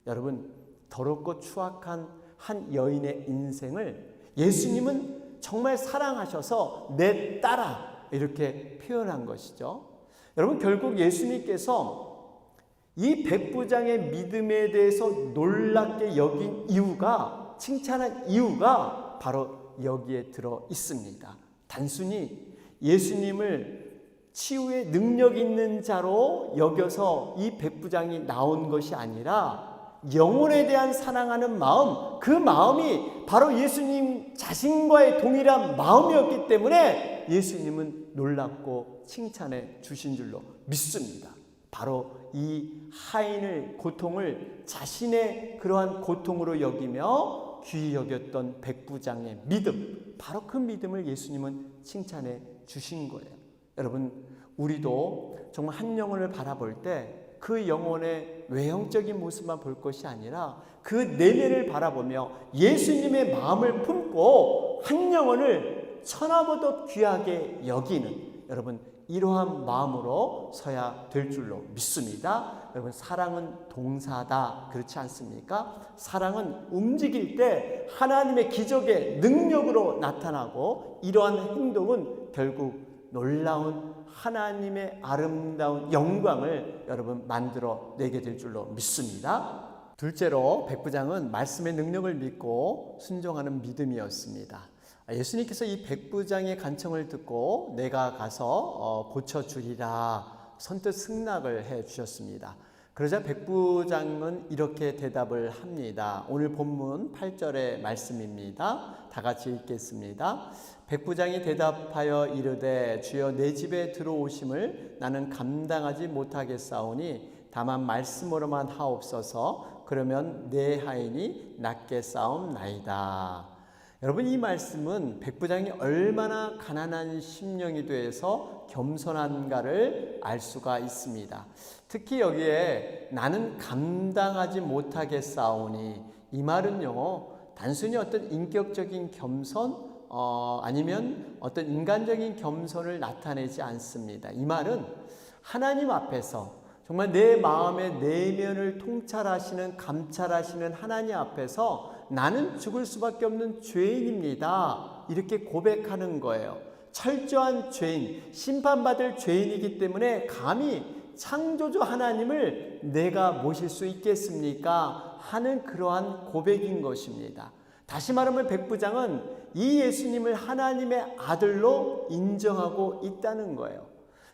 A: 여러분, 더럽고 추악한 한 여인의 인생을 예수님은 정말 사랑하셔서 내 딸아 이렇게 표현한 것이죠. 여러분, 결국 예수님께서 이 백부장의 믿음에 대해서 놀랍게 여긴 이유가, 칭찬한 이유가 바로 여기에 들어 있습니다. 단순히 예수님을 치유의 능력 있는 자로 여겨서 이 백부장이 나온 것이 아니라 영혼에 대한 사랑하는 마음, 그 마음이 바로 예수님 자신과의 동일한 마음이었기 때문에 예수님은 놀랍고 칭찬해 주신 줄로 믿습니다. 바로 이 하인의 고통을 자신의 그러한 고통으로 여기며 귀히 여겼던 백부장의 믿음, 바로 그 믿음을 예수님은 칭찬해 주신 거예요. 여러분, 우리도 정말 한 영혼을 바라볼 때 그 영혼의 외형적인 모습만 볼 것이 아니라 그 내면을 바라보며 예수님의 마음을 품고 한 영혼을 천하보다 귀하게 여기는, 여러분, 이러한 마음으로 서야 될 줄로 믿습니다. 여러분, 사랑은 동사다, 그렇지 않습니까? 사랑은 움직일 때 하나님의 기적의 능력으로 나타나고, 이러한 행동은 결국 놀라운 하나님의 아름다운 영광을 여러분 만들어 내게 될 줄로 믿습니다. 둘째로 백부장은 말씀의 능력을 믿고 순종하는 믿음이었습니다. 예수님께서 이 백부장의 간청을 듣고 내가 가서 고쳐주리라 선뜻 승낙을 해 주셨습니다. 그러자 백부장은 이렇게 대답을 합니다. 오늘 본문 8절의 말씀입니다. 다 같이 읽겠습니다. 백부장이 대답하여 이르되 주여 내 집에 들어오심을 나는 감당하지 못하겠사오니 다만 말씀으로만 하옵소서. 그러면 내 하인이 낫게 싸움나이다. 여러분, 이 말씀은 백부장이 얼마나 가난한 심령이 돼서 겸손한가를 알 수가 있습니다. 특히 여기에 나는 감당하지 못하겠사오니, 이 말은요 단순히 어떤 인격적인 겸손 아니면 어떤 인간적인 겸손을 나타내지 않습니다. 이 말은 하나님 앞에서 정말 내 마음의 내면을 통찰하시는, 감찰하시는 하나님 앞에서 나는 죽을 수밖에 없는 죄인입니다, 이렇게 고백하는 거예요. 철저한 죄인, 심판받을 죄인이기 때문에 감히 창조주 하나님을 내가 모실 수 있겠습니까 하는 그러한 고백인 것입니다. 다시 말하면 백부장은 이 예수님을 하나님의 아들로 인정하고 있다는 거예요.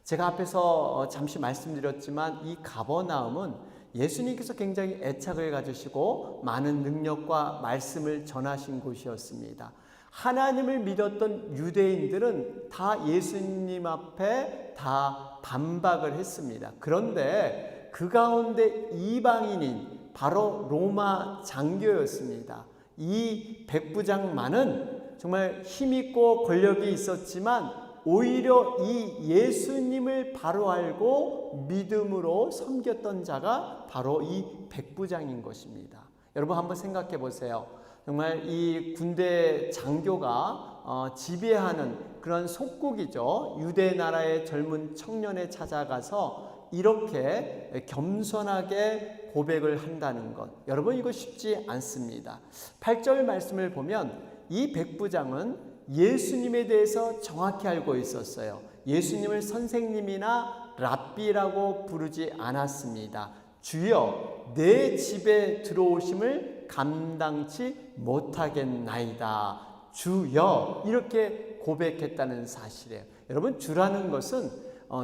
A: 제가 앞에서 잠시 말씀드렸지만 이 가버나움은 예수님께서 굉장히 애착을 가지시고 많은 능력과 말씀을 전하신 곳이었습니다. 하나님을 믿었던 유대인들은 다 예수님 앞에 다 반박을 했습니다. 그런데 그 가운데 이방인인 바로 로마 장교였습니다. 이 백부장만은 정말 힘있고 권력이 있었지만 오히려 이 예수님을 바로 알고 믿음으로 섬겼던 자가 바로 이 백부장인 것입니다. 여러분 한번 생각해 보세요. 정말 이 군대 장교가 지배하는 그런 속국이죠. 유대 나라의 젊은 청년에 찾아가서 이렇게 겸손하게 고백을 한다는 것, 여러분 이거 쉽지 않습니다. 8절 말씀을 보면 이 백부장은 예수님에 대해서 정확히 알고 있었어요. 예수님을 선생님이나 랍비라고 부르지 않았습니다. 주여 내 집에 들어오심을 감당치 못하겠나이다. 주여, 이렇게 고백했다는 사실이에요. 여러분, 주라는 것은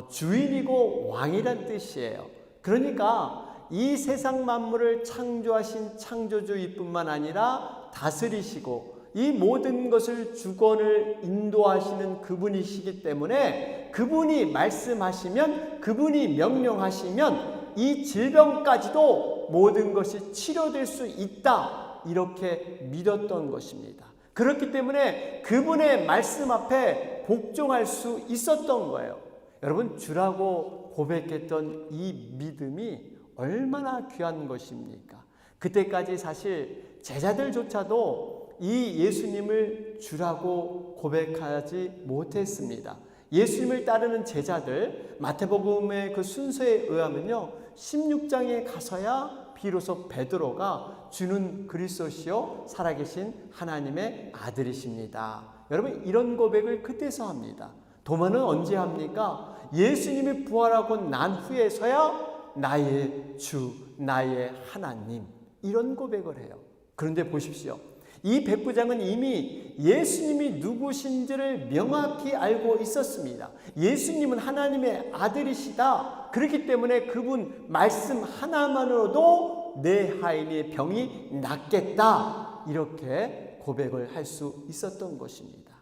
A: 주인이고 왕이란 뜻이에요. 그러니까 이 세상 만물을 창조하신 창조주이뿐만 아니라 다스리시고 이 모든 것을 주권을 인도하시는 그분이시기 때문에 그분이 말씀하시면, 그분이 명령하시면 이 질병까지도 모든 것이 치료될 수 있다, 이렇게 믿었던 것입니다. 그렇기 때문에 그분의 말씀 앞에 복종할 수 있었던 거예요. 여러분, 주라고 고백했던 이 믿음이 얼마나 귀한 것입니까? 그때까지 사실 제자들조차도 이 예수님을 주라고 고백하지 못했습니다. 예수님을 따르는 제자들, 마태복음의 그 순서에 의하면요, 16장에 가서야 비로소 베드로가 주는 그리스도시요 살아계신 하나님의 아들이십니다. 여러분, 이런 고백을 그때서 합니다. 도마는 언제 합니까? 예수님이 부활하고 난 후에서야 나의 주, 나의 하나님, 이런 고백을 해요. 그런데 보십시오. 이 백부장은 이미 예수님이 누구신지를 명확히 알고 있었습니다. 예수님은 하나님의 아들이시다. 그렇기 때문에 그분 말씀 하나만으로도 내 하인의 병이 낫겠다, 이렇게 고백을 할 수 있었던 것입니다.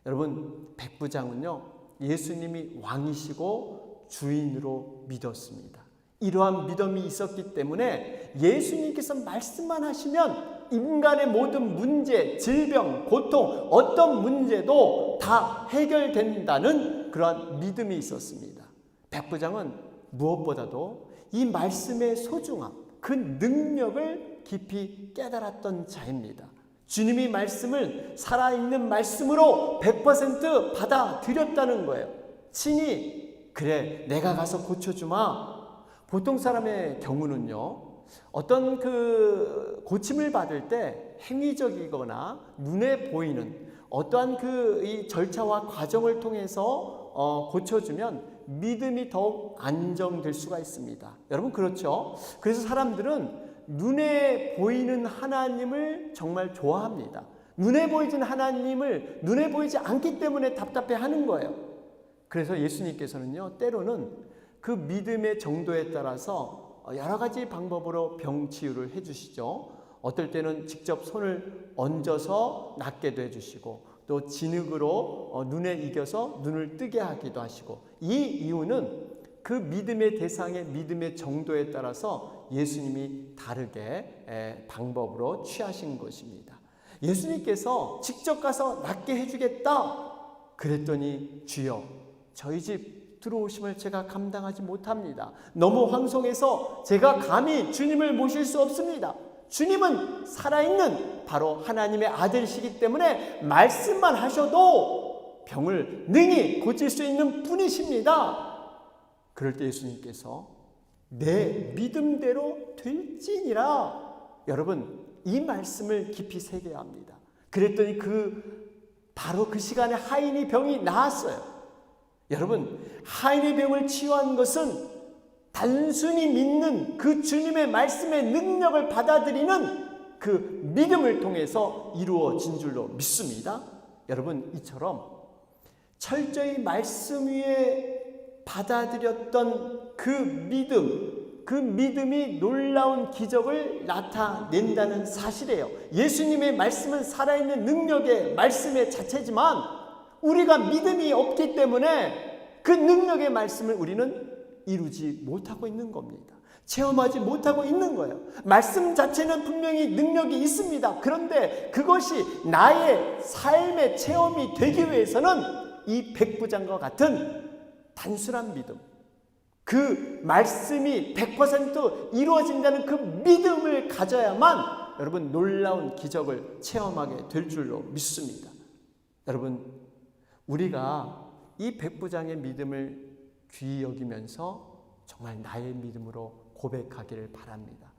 A: 여러분, 백부장은요, 예수님이 왕이시고 주인으로 믿었습니다. 이러한 믿음이 있었기 때문에 예수님께서 말씀만 하시면 인간의 모든 문제, 질병, 고통, 어떤 문제도 다 해결된다는 그러한 믿음이 있었습니다. 백부장은 무엇보다도 이 말씀의 소중함, 그 능력을 깊이 깨달았던 자입니다. 주님이 말씀을 살아있는 말씀으로 100% 받아들였다는 거예요. 친히 그래, 내가 가서 고쳐주마. 보통 사람의 경우는요, 어떤 그 고침을 받을 때 행위적이거나 눈에 보이는 어떠한 이 절차와 과정을 통해서 고쳐주면 믿음이 더욱 안정될 수가 있습니다. 여러분, 그렇죠? 그래서 사람들은 눈에 보이는 하나님을 정말 좋아합니다. 눈에 보이진 하나님을 눈에 보이지 않기 때문에 답답해하는 거예요. 그래서 예수님께서는요, 때로는 그 믿음의 정도에 따라서 여러 가지 방법으로 병 치유를 해주시죠. 어떨 때는 직접 손을 얹어서 낫게도 해주시고, 또 진흙으로 눈에 이겨서 눈을 뜨게 하기도 하시고, 이 이유는 그 믿음의 대상의 믿음의 정도에 따라서 예수님이 다르게 방법으로 취하신 것입니다. 예수님께서 직접 가서 낫게 해주겠다 그랬더니, 주여 저희 집 들어오심을 제가 감당하지 못합니다. 너무 황송해서 제가 감히 주님을 모실 수 없습니다. 주님은 살아있는 바로 하나님의 아들이시기 때문에 말씀만 하셔도 병을 능히 고칠 수 있는 분이십니다. 그럴 때 예수님께서 내 믿음대로 될지니라. 여러분, 이 말씀을 깊이 새겨야 합니다. 그랬더니 바로 그 시간에 하인이 병이 나았어요. 여러분, 하인의 병을 치유한 것은 단순히 믿는 그 주님의 말씀의 능력을 받아들이는 그 믿음을 통해서 이루어진 줄로 믿습니다. 여러분, 이처럼 철저히 말씀 위에 받아들였던 그 믿음이 놀라운 기적을 나타낸다는 사실이에요. 예수님의 말씀은 살아있는 능력의 말씀의 자체지만 우리가 믿음이 없기 때문에 그 능력의 말씀을 우리는 이루지 못하고 있는 겁니다. 체험하지 못하고 있는 거예요. 말씀 자체는 분명히 능력이 있습니다. 그런데 그것이 나의 삶의 체험이 되기 위해서는 이 백부장과 같은 단순한 믿음, 그 말씀이 100% 이루어진다는 그 믿음을 가져야만 여러분 놀라운 기적을 체험하게 될 줄로 믿습니다. 여러분, 우리가 이 백부장의 믿음을 귀히 여기면서 정말 나의 믿음으로 고백하기를 바랍니다.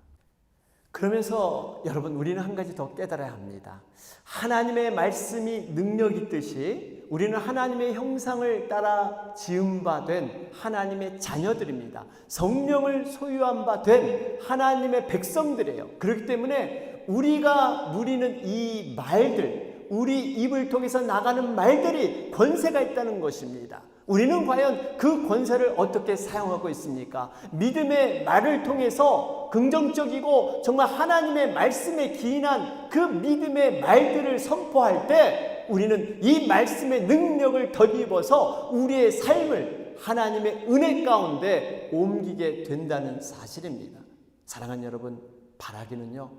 A: 그러면서 여러분, 우리는 한 가지 더 깨달아야 합니다. 하나님의 말씀이 능력 있듯이 우리는 하나님의 형상을 따라 지은 바 된 하나님의 자녀들입니다. 성령을 소유한 바 된 하나님의 백성들이에요. 그렇기 때문에 우리가 누리는 이 말들, 우리 입을 통해서 나가는 말들이 권세가 있다는 것입니다. 우리는 과연 그 권세를 어떻게 사용하고 있습니까? 믿음의 말을 통해서 긍정적이고 정말 하나님의 말씀에 기인한 그 믿음의 말들을 선포할 때 우리는 이 말씀의 능력을 덧입어서 우리의 삶을 하나님의 은혜 가운데 옮기게 된다는 사실입니다. 사랑하는 여러분, 바라기는요,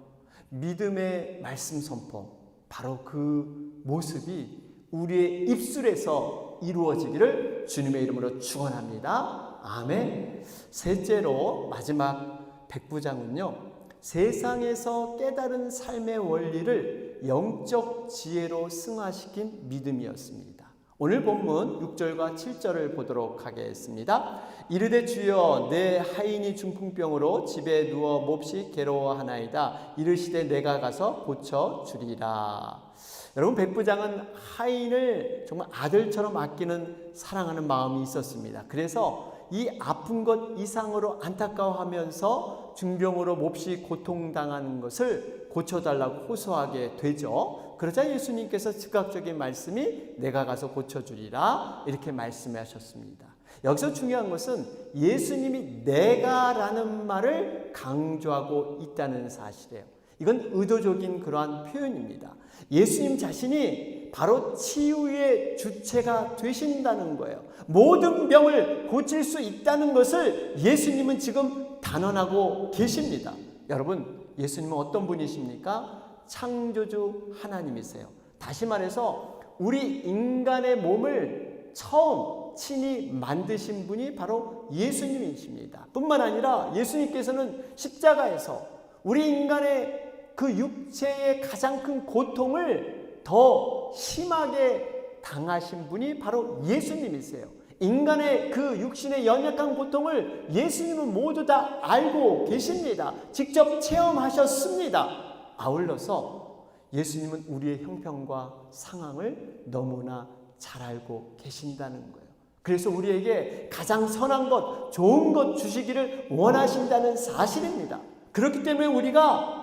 A: 믿음의 말씀 선포, 바로 그 모습이 우리의 입술에서 이루어지기를 주님의 이름으로 축원합니다. 아멘. 셋째로 마지막 백부장은요, 세상에서 깨달은 삶의 원리를 영적 지혜로 승화시킨 믿음이었습니다. 오늘 본문 6절과 7절을 보도록 하겠습니다. 이르되 주여 내 하인이 중풍병으로 집에 누워 몹시 괴로워하나이다. 이르시되 내가 가서 고쳐주리라. 여러분, 백부장은 하인을 정말 아들처럼 아끼는 사랑하는 마음이 있었습니다. 그래서 이 아픈 것 이상으로 안타까워하면서 중병으로 몹시 고통당하는 것을 고쳐달라고 호소하게 되죠. 그러자 예수님께서 즉각적인 말씀이 내가 가서 고쳐주리라 이렇게 말씀하셨습니다. 여기서 중요한 것은 예수님이 내가라는 말을 강조하고 있다는 사실이에요. 이건 의도적인 그러한 표현입니다. 예수님 자신이 바로 치유의 주체가 되신다는 거예요. 모든 병을 고칠 수 있다는 것을 예수님은 지금 단언하고 계십니다. 여러분, 예수님은 어떤 분이십니까? 창조주 하나님이세요. 다시 말해서 우리 인간의 몸을 처음 친히 만드신 분이 바로 예수님이십니다. 뿐만 아니라 예수님께서는 십자가에서 우리 인간의 그 육체의 가장 큰 고통을 더 심하게 당하신 분이 바로 예수님이세요. 인간의 그 육신의 연약한 고통을 예수님은 모두 다 알고 계십니다. 직접 체험하셨습니다. 아울러서 예수님은 우리의 형편과 상황을 너무나 잘 알고 계신다는 거예요. 그래서 우리에게 가장 선한 것, 좋은 것 주시기를 원하신다는 사실입니다. 그렇기 때문에 우리가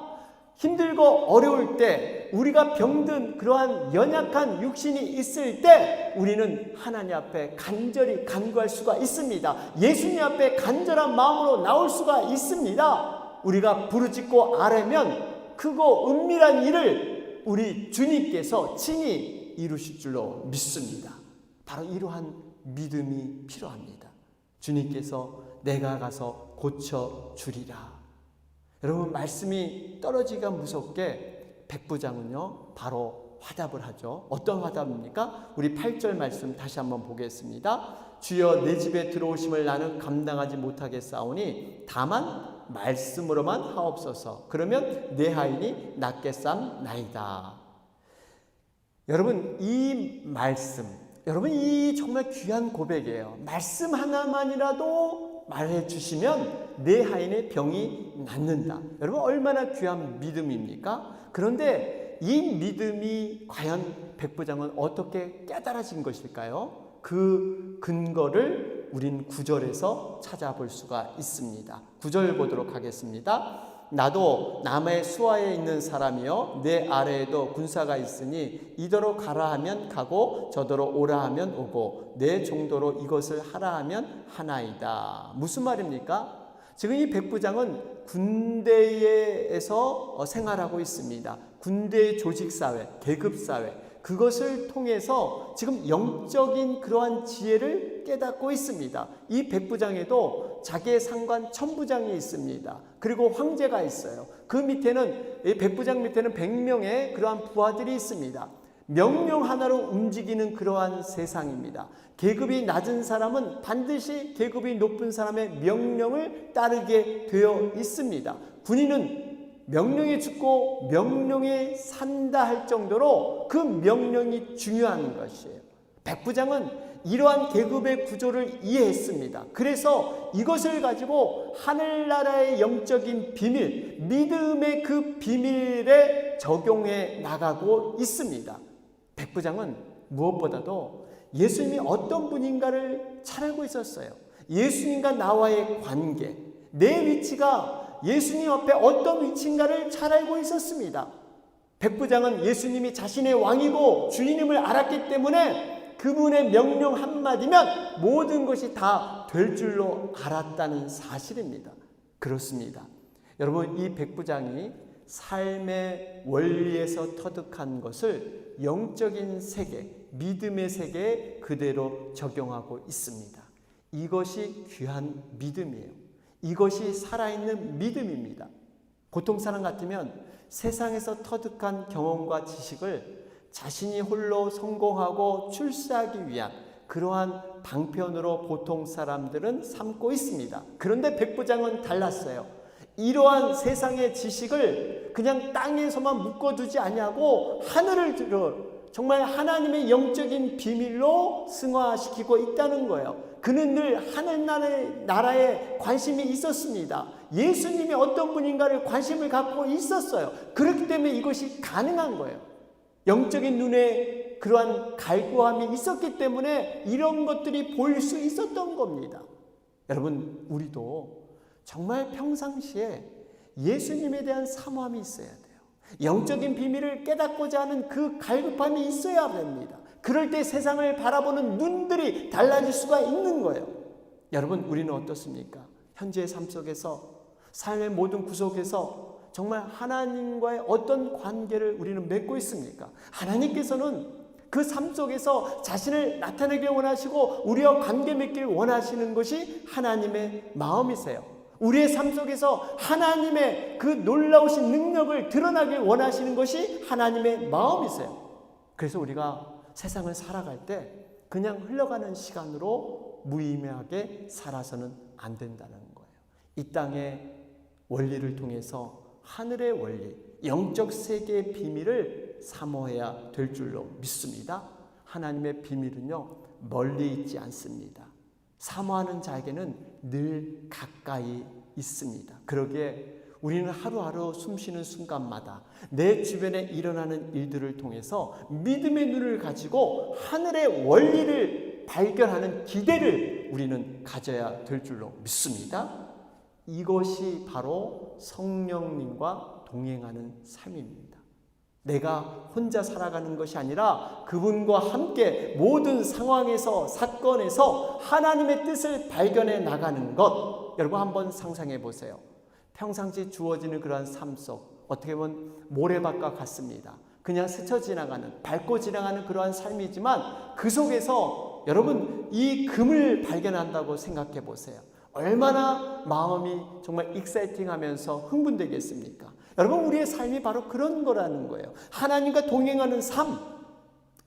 A: 힘들고 어려울 때, 우리가 병든 그러한 연약한 육신이 있을 때 우리는 하나님 앞에 간절히 간구할 수가 있습니다. 예수님 앞에 간절한 마음으로 나올 수가 있습니다. 우리가 부르짖고 아뢰면 크고 은밀한 일을 우리 주님께서 친히 이루실 줄로 믿습니다. 바로 이러한 믿음이 필요합니다. 주님께서 내가 가서 고쳐주리라. 여러분, 말씀이 떨어지기가 무섭게 백부장은요 바로 화답을 하죠. 어떤 화답입니까? 우리 8절 말씀 다시 한번 보겠습니다. 주여 내 집에 들어오심을 나는 감당하지 못하겠사오니 다만 말씀으로만 하옵소서. 그러면 내 하인이 낫게 쌈나이다. 여러분, 이 말씀, 여러분, 이 정말 귀한 고백이에요. 말씀 하나만이라도 말해 주시면 내 하인의 병이 낫는다. 여러분, 얼마나 귀한 믿음입니까? 그런데 이 믿음이 과연 백부장은 어떻게 깨달아진 것일까요? 그 근거를 우린 9절에서 찾아볼 수가 있습니다. 9절 보도록 하겠습니다. 나도 남의 수하에 있는 사람이요 내 아래에도 군사가 있으니 이더러 가라 하면 가고 저더러 오라 하면 오고 내 정도로 이것을 하라 하면 하나이다. 무슨 말입니까? 지금 이 백부장은 군대에서 생활하고 있습니다. 군대의 조직사회, 계급사회, 그것을 통해서 지금 영적인 그러한 지혜를 깨닫고 있습니다. 이 백부장에도 자기의 상관 천부장이 있습니다. 그리고 황제가 있어요. 그 밑에는, 이 백부장 밑에는 100명의 그러한 부하들이 있습니다. 명령 하나로 움직이는 그러한 세상입니다. 계급이 낮은 사람은 반드시 계급이 높은 사람의 명령을 따르게 되어 있습니다. 군인은 명령에 죽고 명령에 산다 할 정도로 그 명령이 중요한 것이에요. 백부장은 이러한 계급의 구조를 이해했습니다. 그래서 이것을 가지고 하늘나라의 영적인 비밀, 믿음의 그 비밀에 적용해 나가고 있습니다. 백부장은 무엇보다도 예수님이 어떤 분인가를 잘 알고 있었어요. 예수님과 나와의 관계, 내 위치가 예수님 앞에 어떤 위치인가를 잘 알고 있었습니다. 백부장은 예수님이 자신의 왕이고 주인임을 알았기 때문에 그분의 명령 한마디면 모든 것이 다 될 줄로 알았다는 사실입니다. 그렇습니다. 여러분, 이 백부장이 삶의 원리에서 터득한 것을 영적인 세계, 믿음의 세계에 그대로 적용하고 있습니다. 이것이 귀한 믿음이에요. 이것이 살아있는 믿음입니다. 보통 사람 같으면 세상에서 터득한 경험과 지식을 자신이 홀로 성공하고 출세하기 위한 그러한 방편으로 보통 사람들은 삼고 있습니다. 그런데 백부장은 달랐어요. 이러한 세상의 지식을 그냥 땅에서만 묶어두지 아니하고 하늘을 들어 정말 하나님의 영적인 비밀로 승화시키고 있다는 거예요. 그는 늘 하늘나라에 관심이 있었습니다. 예수님이 어떤 분인가를 관심을 갖고 있었어요. 그렇기 때문에 이것이 가능한 거예요. 영적인 눈에 그러한 갈구함이 있었기 때문에 이런 것들이 보일 수 있었던 겁니다. 여러분, 우리도 정말 평상시에 예수님에 대한 사모함이 있어야 돼요. 영적인 비밀을 깨닫고자 하는 그 갈급함이 있어야 됩니다. 그럴 때 세상을 바라보는 눈들이 달라질 수가 있는 거예요. 여러분, 우리는 어떻습니까? 현재의 삶 속에서, 삶의 모든 구석에서 정말 하나님과의 어떤 관계를 우리는 맺고 있습니까? 하나님께서는 그 삶 속에서 자신을 나타내길 원하시고 우리와 관계 맺길 원하시는 것이 하나님의 마음이세요. 우리의 삶 속에서 하나님의 그 놀라우신 능력을 드러나길 원하시는 것이 하나님의 마음이세요. 그래서 우리가 세상을 살아갈 때 그냥 흘러가는 시간으로 무의미하게 살아서는 안 된다는 거예요. 이 땅의 원리를 통해서 하늘의 원리, 영적 세계의 비밀을 사모해야 될 줄로 믿습니다. 하나님의 비밀은요, 멀리 있지 않습니다. 사모하는 자에게는 늘 가까이 있습니다. 그러기에 우리는 하루하루 숨쉬는 순간마다 내 주변에 일어나는 일들을 통해서 믿음의 눈을 가지고 하늘의 원리를 발견하는 기대를 우리는 가져야 될 줄로 믿습니다. 이것이 바로 성령님과 동행하는 삶입니다. 내가 혼자 살아가는 것이 아니라 그분과 함께 모든 상황에서, 사건에서 하나님의 뜻을 발견해 나가는 것. 여러분, 한번 상상해 보세요. 평상시 주어지는 그러한 삶 속, 어떻게 보면 모래밭과 같습니다. 그냥 스쳐 지나가는, 밟고 지나가는 그러한 삶이지만 그 속에서 여러분, 이 금을 발견한다고 생각해 보세요. 얼마나 마음이 정말 익사이팅하면서 흥분되겠습니까? 여러분, 우리의 삶이 바로 그런 거라는 거예요. 하나님과 동행하는 삶,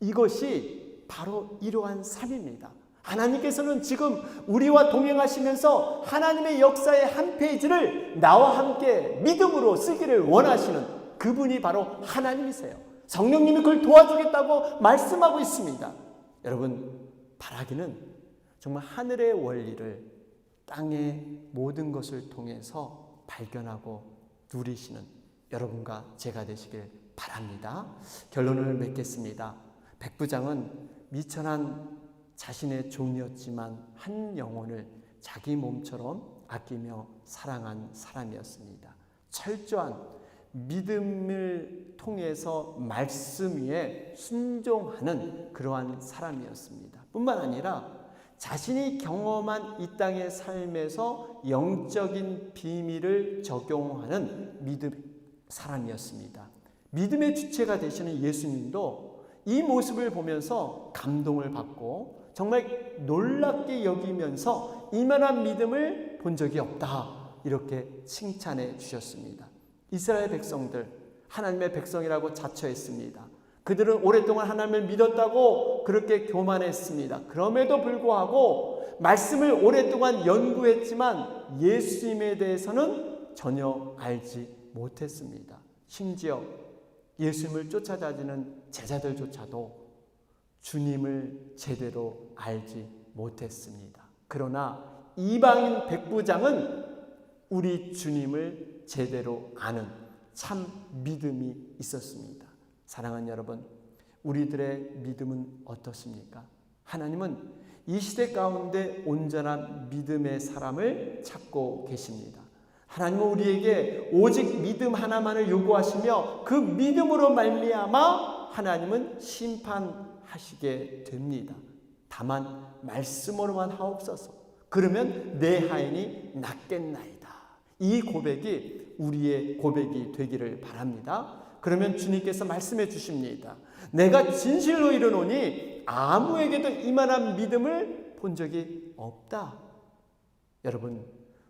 A: 이것이 바로 이러한 삶입니다. 하나님께서는 지금 우리와 동행하시면서 하나님의 역사의 한 페이지를 나와 함께 믿음으로 쓰기를 원하시는 그분이 바로 하나님이세요. 성령님이 그걸 도와주겠다고 말씀하고 있습니다. 여러분, 바라기는 정말 하늘의 원리를 땅의 모든 것을 통해서 발견하고 누리시는 여러분과 제가 되시길 바랍니다. 결론을 맺겠습니다. 백부장은 미천한 자신의 종이었지만 한 영혼을 자기 몸처럼 아끼며 사랑한 사람이었습니다. 철저한 믿음을 통해서 말씀 위에 순종하는 그러한 사람이었습니다. 뿐만 아니라 자신이 경험한 이 땅의 삶에서 영적인 비밀을 적용하는 믿음의 사람이었습니다. 믿음의 주체가 되시는 예수님도 이 모습을 보면서 감동을 받고 정말 놀랍게 여기면서 이만한 믿음을 본 적이 없다, 이렇게 칭찬해 주셨습니다. 이스라엘 백성들, 하나님의 백성이라고 자처했습니다. 그들은 오랫동안 하나님을 믿었다고 그렇게 교만했습니다. 그럼에도 불구하고 말씀을 오랫동안 연구했지만 예수님에 대해서는 전혀 알지 못했습니다. 심지어 예수님을 쫓아다니는 제자들조차도 주님을 제대로 알지 못했습니다. 그러나 이방인 백부장은 우리 주님을 제대로 아는 참 믿음이 있었습니다. 사랑하는 여러분, 우리들의 믿음은 어떻습니까? 하나님은 이 시대 가운데 온전한 믿음의 사람을 찾고 계십니다. 하나님은 우리에게 오직 믿음 하나만을 요구하시며 그 믿음으로 말미암아 하나님은 심판하시게 됩니다. 다만 말씀으로만 하옵소서. 그러면 내 하인이 낫겠나이다. 이 고백이 우리의 고백이 되기를 바랍니다. 그러면 주님께서 말씀해 주십니다. 내가 진실로 이르노니 아무에게도 이만한 믿음을 본 적이 없다. 여러분,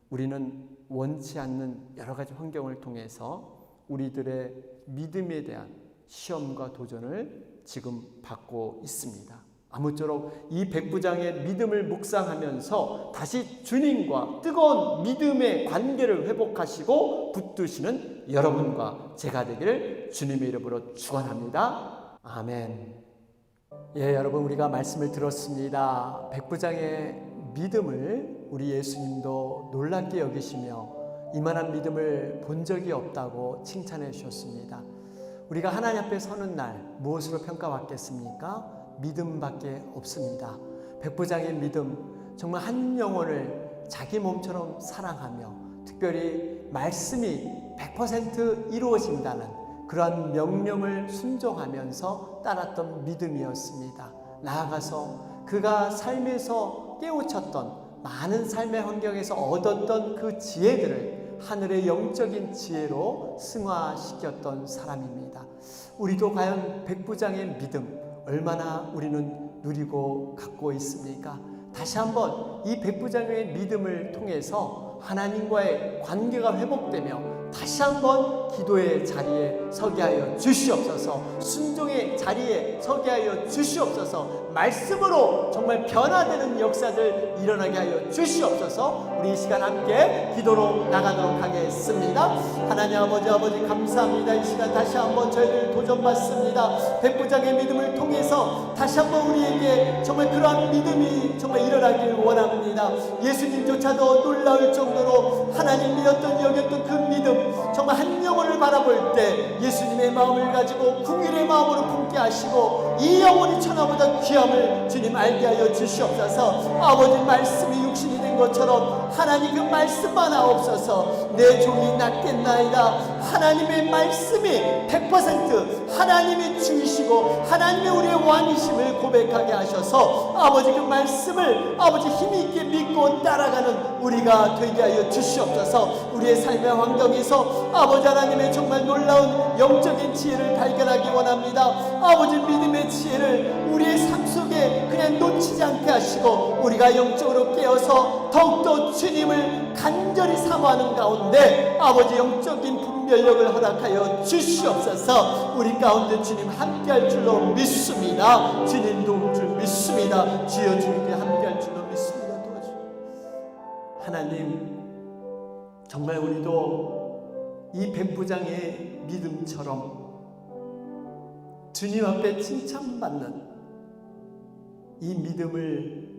A: 우리는 원치 않는 여러 가지 환경을 통해서 우리들의 믿음에 대한 시험과 도전을 지금 받고 있습니다. 아무쪼록 이 백부장의 믿음을 묵상하면서 다시 주님과 뜨거운 믿음의 관계를 회복하시고 붙드시는 여러분과 제가 되기를 주님의 이름으로 축원합니다. 아멘. 예, 여러분, 우리가 말씀을 들었습니다. 백부장의 믿음을 우리 예수님도 놀랍게 여기시며 이만한 믿음을 본 적이 없다고 칭찬해 주셨습니다. 우리가 하나님 앞에 서는 날 무엇으로 평가받겠습니까? 믿음밖에 없습니다. 백부장의 믿음, 정말 한 영혼을 자기 몸처럼 사랑하며 특별히 말씀이 100% 이루어진다는 그러한 명령을 순종하면서 따랐던 믿음이었습니다. 나아가서 그가 삶에서 깨우쳤던 많은 삶의 환경에서 얻었던 그 지혜들을 하늘의 영적인 지혜로 승화시켰던 사람입니다. 우리도 과연 백부장의 믿음 얼마나 우리는 누리고 갖고 있습니까? 다시 한번 이 백부장의 믿음을 통해서 하나님과의 관계가 회복되며 다시 한번 기도의 자리에 서게 하여 주시옵소서. 순종의 자리에 서게 하여 주시옵소서. 말씀으로 정말 변화되는 역사들 일어나게 하여 주시옵소서. 우리 이 시간 함께 기도로 나가도록 하겠습니다. 하나님 아버지 감사합니다. 이 시간 다시 한번 저희들 도전받습니다. 백부장의 믿음을 통해서 다시 한번 우리에게 정말 그러한 믿음이 정말 일어나길 원합니다. 예수님조차도 놀라울 정도로 하나님 믿었던 여겼던 그 믿음, 정말 한 영혼을 바라볼 때 예수님의 마음을 가지고 궁일의 마음으로 품게 하시고 이 영혼이 천하보다 귀함을 주님 알게 하여 주시옵소서. 아버지 말씀이 육신이 된 것처럼 하나님 그 말씀만 하옵소서. 내 종이 낫겠나이다. 하나님의 말씀이 100% 하나님이 주이시고 하나님의 우리의 왕이심을 고백하게 하셔서 아버지 그 말씀을 아버지 힘있게 믿고 따라가는 우리가 되게 하여 주시옵소서. 우리의 삶의 환경에서 아버지 하나님의 정말 놀라운 영적인 지혜를 발견하기 원합니다. 아버지 믿음의 지혜를 우리의 삶 속에 그냥 놓치지 않게 하시고 우리가 영적으로 깨어서 더욱더 주님을 간절히 사모하는 가운데 아버지 영적인 분별력을 허락하여 주시옵소서. 우리 가운데 주님 함께할 줄로 믿습니다. 주님 도울 줄 믿습니다. 주여 주님께 함께할 줄로 믿습니다. 도와주시옵소서. 하나님, 정말 우리도 이 백부장의 믿음처럼 주님 앞에 칭찬받는 이 믿음을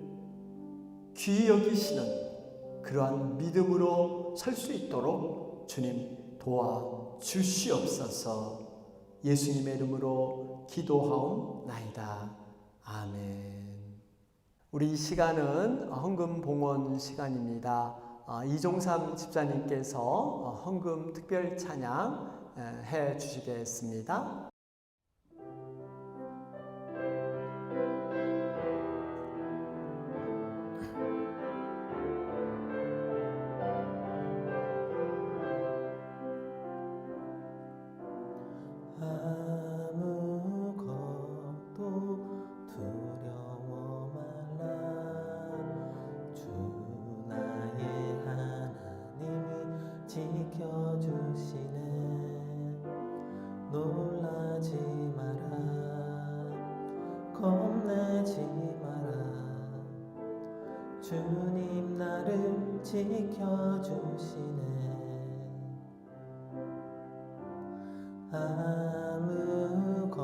A: 귀히 여기시는 그러한 믿음으로 설 수 있도록 주님 도와주시옵소서. 예수님의 이름으로 기도하옵나이다. 아멘. 우리 이 시간은 헌금 봉헌 시간입니다. 이종삼 집사님께서 헌금 특별 찬양 해 주시겠습니다.
B: 놀라지 마라, 겁내지 마라. 주님 나를 지켜주시네. 아무것도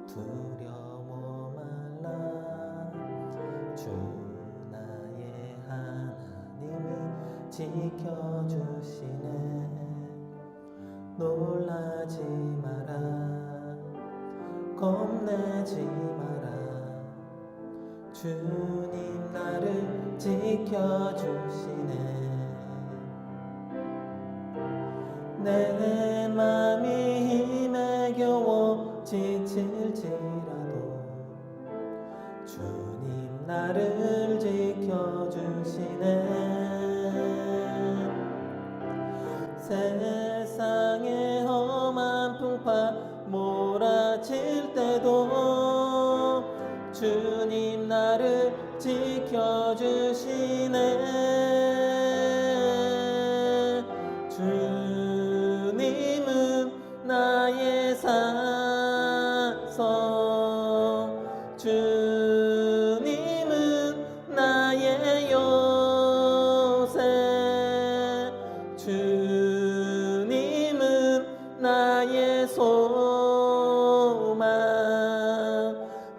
B: 두려워 말라. 주 나의 하나님이 지켜주시네. 놀라지 마라, 겁내지 마라. 주님 나를 지켜주시네. 내 맘이 힘에 겨워 지칠지라도 주님 나를 지켜주시네. 세상의 험한 풍파 몰아칠 때도 주님 나를 지켜주시네. 주님은 나의 산성, 주님은 나의 요새, 주님은 나의 소망,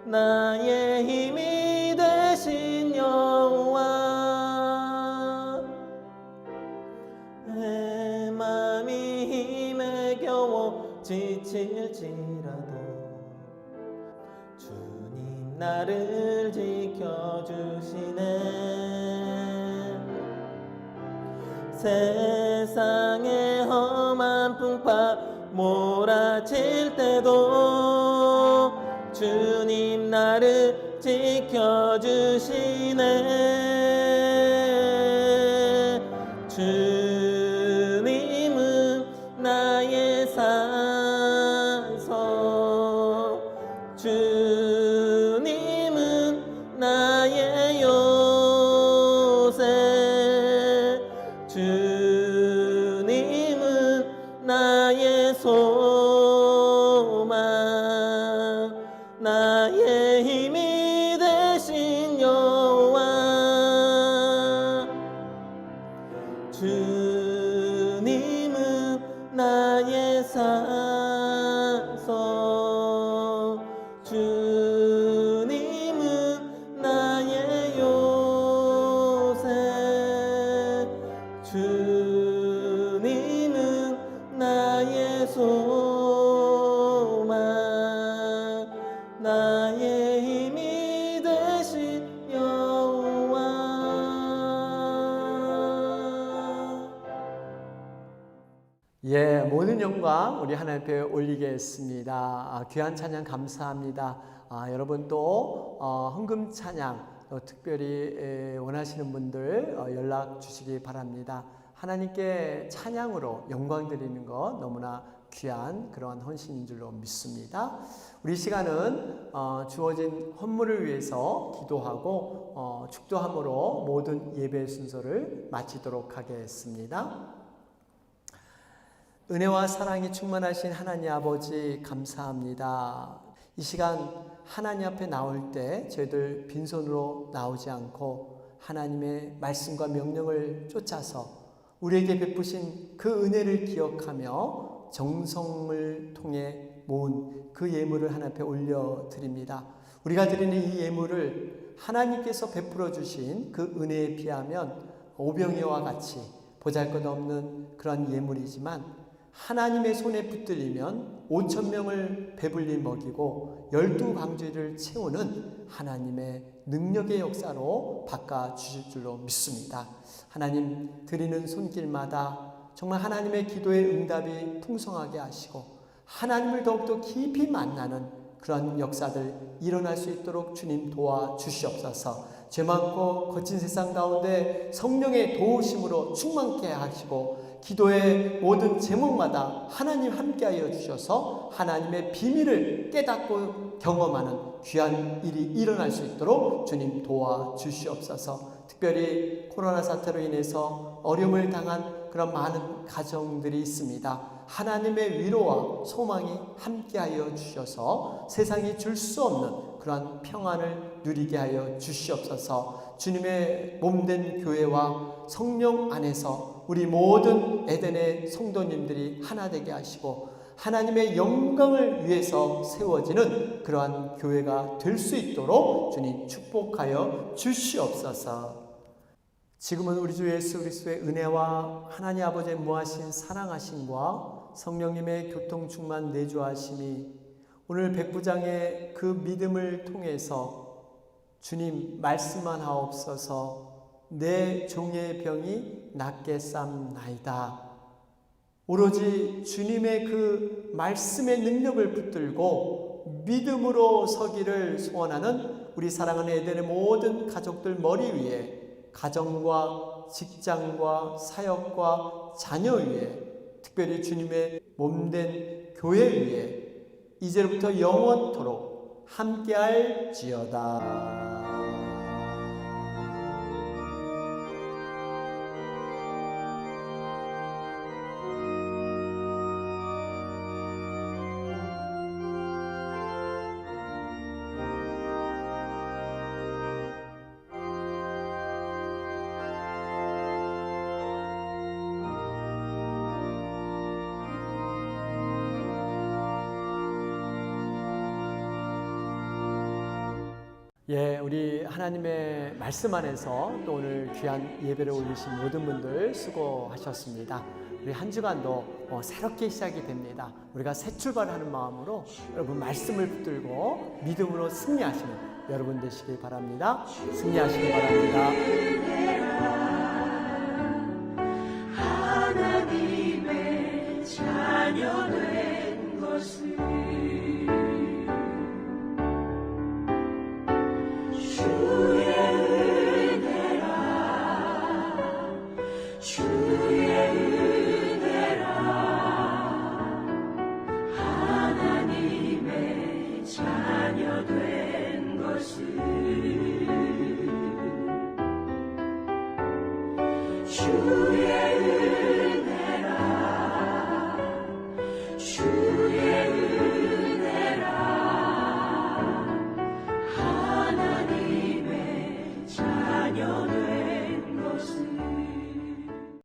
B: 나의 힘이 되신 여호와. 내 맘이 힘에 겨워 지칠지라도 주님 나를 지켜주시네. 세상의 험한 풍파 몰아칠 때도 주님 나를 지켜주시네. 주님은 나의 산성, 주님은 나의 요새, 주님은 나의 소망, 나의 힘이 되신 여호와. 주님은 나의 산성, 주님은 나의 요새, 주님은 나의 소망, 나의 힘이 되신 여호와.
A: 모든 영광 우리 하나님 앞에 올리겠습니다. 귀한 찬양 감사합니다. 여러분 또 헌금 찬양 특별히 원하시는 분들 연락 주시기 바랍니다. 하나님께 찬양으로 영광 드리는 것 너무나 귀한 그러한 헌신인 줄로 믿습니다. 우리 시간은 주어진 헌물을 위해서 기도하고 축도함으로 모든 예배 순서를 마치도록 하겠습니다. 은혜와 사랑이 충만하신 하나님 아버지 감사합니다. 이 시간 하나님 앞에 나올 때 저희들 빈손으로 나오지 않고 하나님의 말씀과 명령을 쫓아서 우리에게 베푸신 그 은혜를 기억하며 정성을 통해 모은 그 예물을 하나님 앞에 올려드립니다. 우리가 드리는 이 예물을 하나님께서 베풀어 주신 그 은혜에 비하면 오병이어와 같이 보잘것없는 그런 예물이지만 하나님의 손에 붙들리면 5천 명을 배불리 먹이고 12광주리를 채우는 하나님의 능력의 역사로 바꿔주실 줄로 믿습니다. 하나님 드리는 손길마다 정말 하나님의 기도의 응답이 풍성하게 하시고 하나님을 더욱더 깊이 만나는 그런 역사들 일어날 수 있도록 주님 도와주시옵소서. 죄 많고 거친 세상 가운데 성령의 도우심으로 충만케 하시고 기도의 모든 제목마다 하나님 함께하여 주셔서 하나님의 비밀을 깨닫고 경험하는 귀한 일이 일어날 수 있도록 주님 도와주시옵소서. 특별히 코로나 사태로 인해서 어려움을 당한 그런 많은 가정들이 있습니다. 하나님의 위로와 소망이 함께하여 주셔서 세상이 줄 수 없는 그러한 평안을 누리게 하여 주시옵소서. 주님의 몸된 교회와 성령 안에서 우리 모든 에덴의 성도님들이 하나 되게 하시고 하나님의 영광을 위해서 세워지는 그러한 교회가 될 수 있도록 주님 축복하여 주시옵소서. 지금은 우리 주 예수 그리스도의 은혜와 하나님 아버지의 무하신 사랑하심과 성령님의 교통 충만 내주하심이 오늘 백부장의 그 믿음을 통해서 주님 말씀만 하옵소서. 내 종의 병이 낫게 쌈나이다. 오로지 주님의 그 말씀의 능력을 붙들고 믿음으로 서기를 소원하는 우리 사랑하는 에덴의 모든 가족들 머리 위에 가정과 직장과 사역과 자녀 위에 특별히 주님의 몸된 교회 위에 이제부터 영원토록 함께할지어다. 예, 우리 하나님의 말씀 안에서 또 오늘 귀한 예배를 올리신 모든 분들 수고하셨습니다. 우리 한 주간도 새롭게 시작이 됩니다. 우리가 새 출발하는 마음으로 여러분 말씀을 붙들고 믿음으로 승리하시는 여러분 되시길 바랍니다. 승리하시길 바랍니다.
C: 하나님의 자녀 된 것을 주의